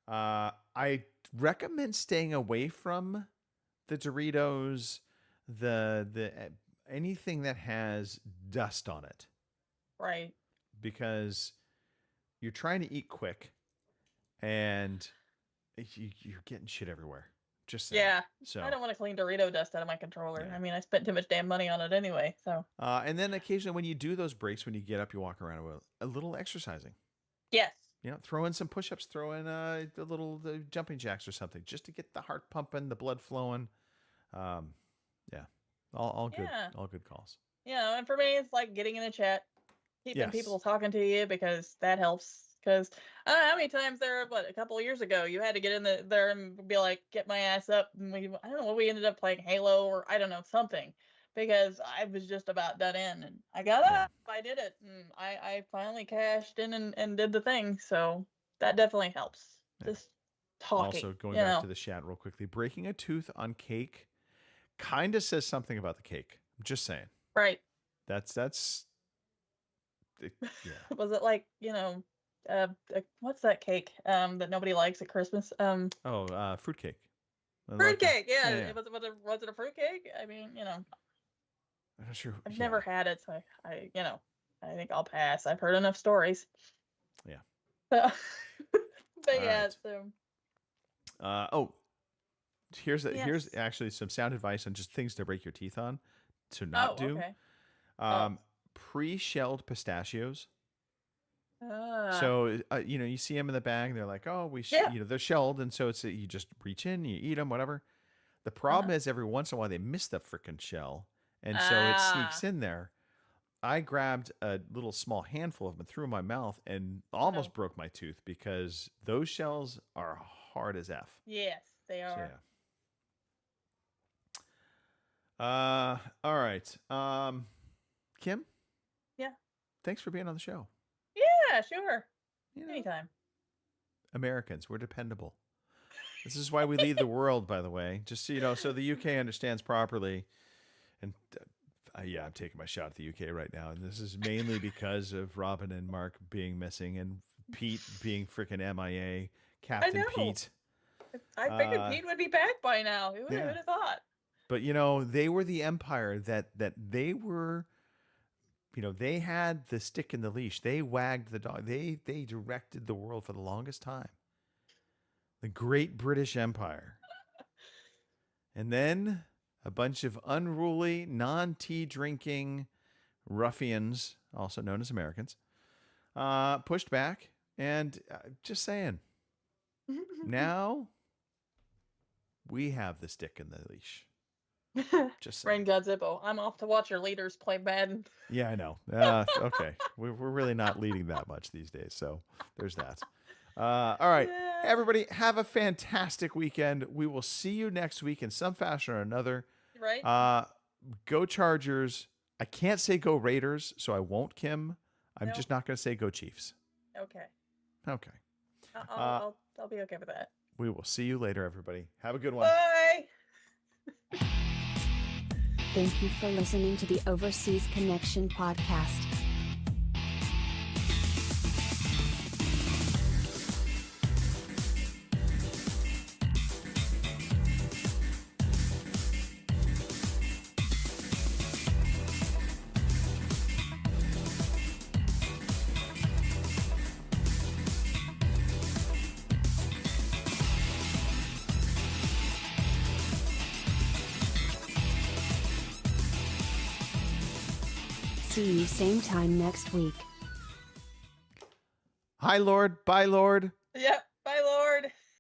I recommend staying away from the Doritos, the anything that has dust on it. Right. Because you're trying to eat quick, and you're getting shit everywhere. Just saying. Yeah. So I don't want to clean Dorito dust out of my controller. Yeah. I mean, I spent too much damn money on it anyway. So. And then occasionally when you do those breaks, when you get up, you walk around with a little exercising. Yes. Throw in some push-ups, throw in the jumping jacks or something, just to get the heart pumping, the blood flowing. All good, Yeah. all good calls. And for me, it's like getting in a chat, keeping Yes. people talking to you, because that helps. Because I don't know how many times a couple of years ago, you had to get in there and be like, get my ass up. And I don't know what we ended up playing Halo or I don't know, something, because I was just about done in, and I got up, I did it, and I finally cashed in and did the thing. So that definitely helps. Yeah. Just talking. Also, going back to the chat real quickly, breaking a tooth on cake kind of says something about the cake. I'm just saying. Right. That's yeah. Was it like, what's that cake that nobody likes at Christmas? Fruitcake. Fruitcake, yeah. Yeah. Was it a fruitcake? I mean, I'm not sure. I've never had it, so I think I'll pass. I've heard enough stories. Yeah. But All yeah, right. so Here's Yes. actually some sound advice on just things to break your teeth on to not do. Okay. Pre-shelled pistachios. Ah. So you see them in the bag, and they're like, oh, Yeah. they're shelled, and so it's you just reach in, you eat them, whatever. The problem is every once in a while they miss the freaking shell, and so it sneaks in there. I grabbed a little small handful of them and threw in my mouth, and almost broke my tooth, because those shells are hard as F. Yes, they So, are. yeah. All right. Kim? Yeah. Thanks for being on the show. Yeah, sure. You know, Anytime. Americans, we're dependable. This is why we lead the world, by the way. Just so you know, so the UK understands properly. And I'm taking my shot at the UK right now. And this is mainly because of Robin and Mark being missing, and Pete being freaking MIA. Captain know. Pete. I figured Pete would be back by now. Who would yeah. have thought? But they were the empire that they were. They had the stick in the leash. They wagged the dog. They directed the world for the longest time. The Great British Empire. And then a bunch of unruly, non-tea drinking ruffians, also known as Americans, pushed back. And just saying, now we have the stick in the leash. Just saying. Rain God Zippo. I'm off to watch your leaders play Madden. Yeah, I know. Okay. We're really not leading that much these days. So there's that. All right. Yeah. Everybody, have a fantastic weekend. We will see you next week in some fashion or another. Right? Go Chargers. I can't say go Raiders, so I won't, Kim. I'm No. just not going to say go Chiefs. Okay. Okay. I'll be okay with that. We will see you later, everybody. Have a good one. Bye. Thank you for listening to the Overseas Connection podcast. see you same time next week. Hi, Lord. Bye, Lord. Yep. Bye, Lord.